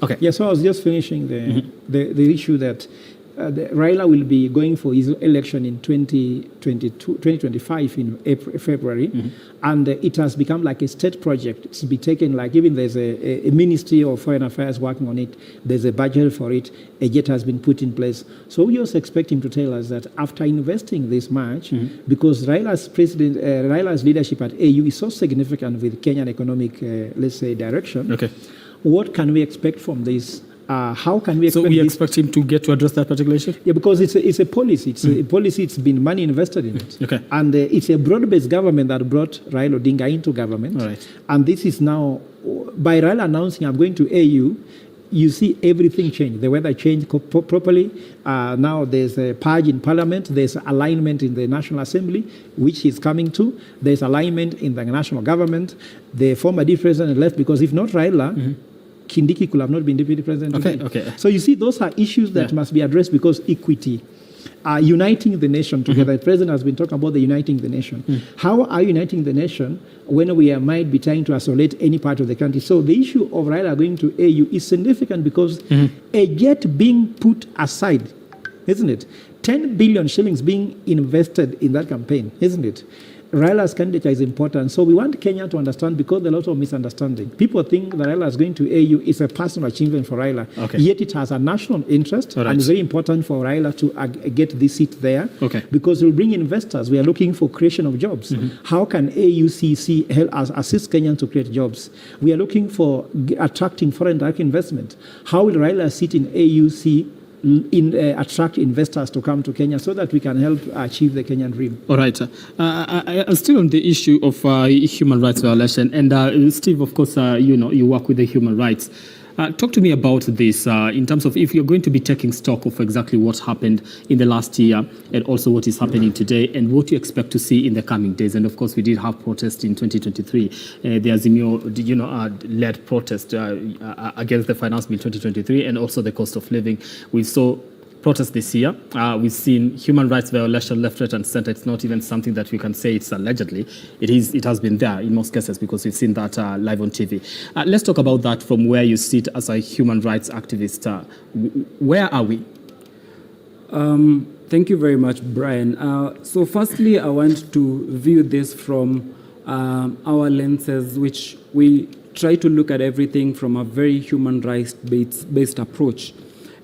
Okay. Yeah, so I was just finishing the issue that Raila will be going for his election in 2025 in February, and it has become like a state project. It's been taken, like, even there's a Ministry of Foreign Affairs working on it, there's a budget for it, a jet has been put in place. So we also expect him to tell us that after investing this much, because Raila's leadership at AU is so significant with Kenyan economic, let's say, direction, what can we expect from this? How can we expect? So we expect him to get to address that particular issue? Yeah, because it's a policy. It's a policy. It's been money invested in it. Okay. And it's a broad-based government that brought Raila Odinga into government. All right. And this is now, by Raila announcing I'm going to AU, you see everything change. The weather changed properly. Now there's a purge in Parliament. There's alignment in the National Assembly, which he's coming to. There's alignment in the national government. The former deputy president left because if not Raila, Kindiki could have not been deputy president. Okay. So you see, those are issues that must be addressed, because equity, uniting the nation together. The president has been talking about the uniting the nation. How are you uniting the nation when we might be trying to isolate any part of the country? So the issue of Raila going to AU is significant, because a jet being put aside, isn't it? 10 billion shillings being invested in that campaign, isn't it? Raila's candidature is important. So we want Kenya to understand, because there are a lot of misunderstanding. People think that Raila is going to AU is a personal achievement for Raila. Yet it has a national interest, and it's very important for Raila to get this seat there, because it will bring investors. We are looking for creation of jobs. How can AUCC help us assist Kenyans to create jobs? We are looking for attracting foreign direct investment. How will Raila sit in AUC attract investors to come to Kenya, so that we can help achieve the Kenyan dream? All right. Still on the issue of human rights violation, and Steve, of course, you work with the human rights. Talk to me about this in terms of if you're going to be taking stock of exactly what happened in the last year, and also what is happening today, and what you expect to see in the coming days. And of course, we did have protests in 2023, the SYMO, led protest against the finance bill 2023, and also the cost of living. We saw protests this year. We've seen human rights violation left, right, and center. It's not even something that we can say it's allegedly. It has been there in most cases, because we've seen that live on TV. Let's talk about that from where you sit as a human rights activist. Where are we? Thank you very much, Brian. So firstly, I want to view this from our lenses, which we try to look at everything from a very human rights-based approach.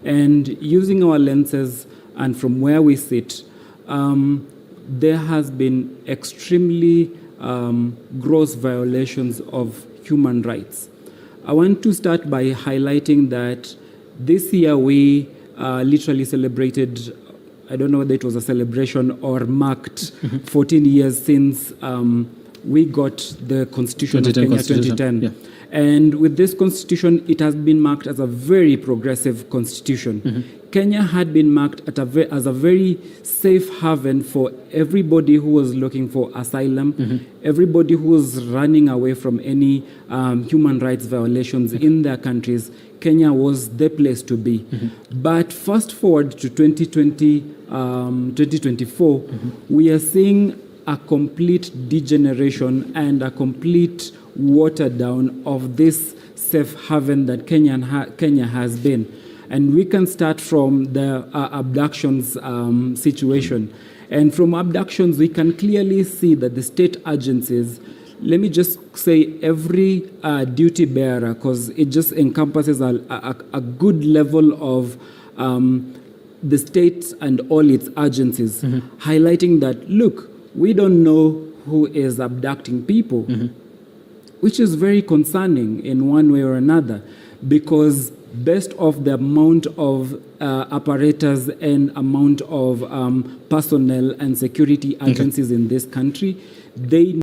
And using our lenses and from where we sit, there has been extremely gross violations of human rights. I want to start by highlighting that This year we literally celebrated, I don't know whether it was a celebration or marked 14 years since we got the Constitution of Kenya 2010. Yeah. And with this constitution, it has been marked as a very progressive constitution. Kenya had been marked as a very safe haven for everybody who was looking for asylum, everybody who was running away from any human rights violations in their countries. Kenya was the place to be. But fast forward to 2024, we are seeing a complete degeneration and a complete water down of this safe haven that Kenya has been. And we can start from the abductions situation. And from abductions, we can clearly see that the state agencies, let me just say every duty bearer, because it just encompasses a good level of the state and all its agencies, highlighting that, look, we don't know who is abducting people, which is very concerning in one way or another, because based off the amount of apparatus and amount of personnel and security agencies in this country, they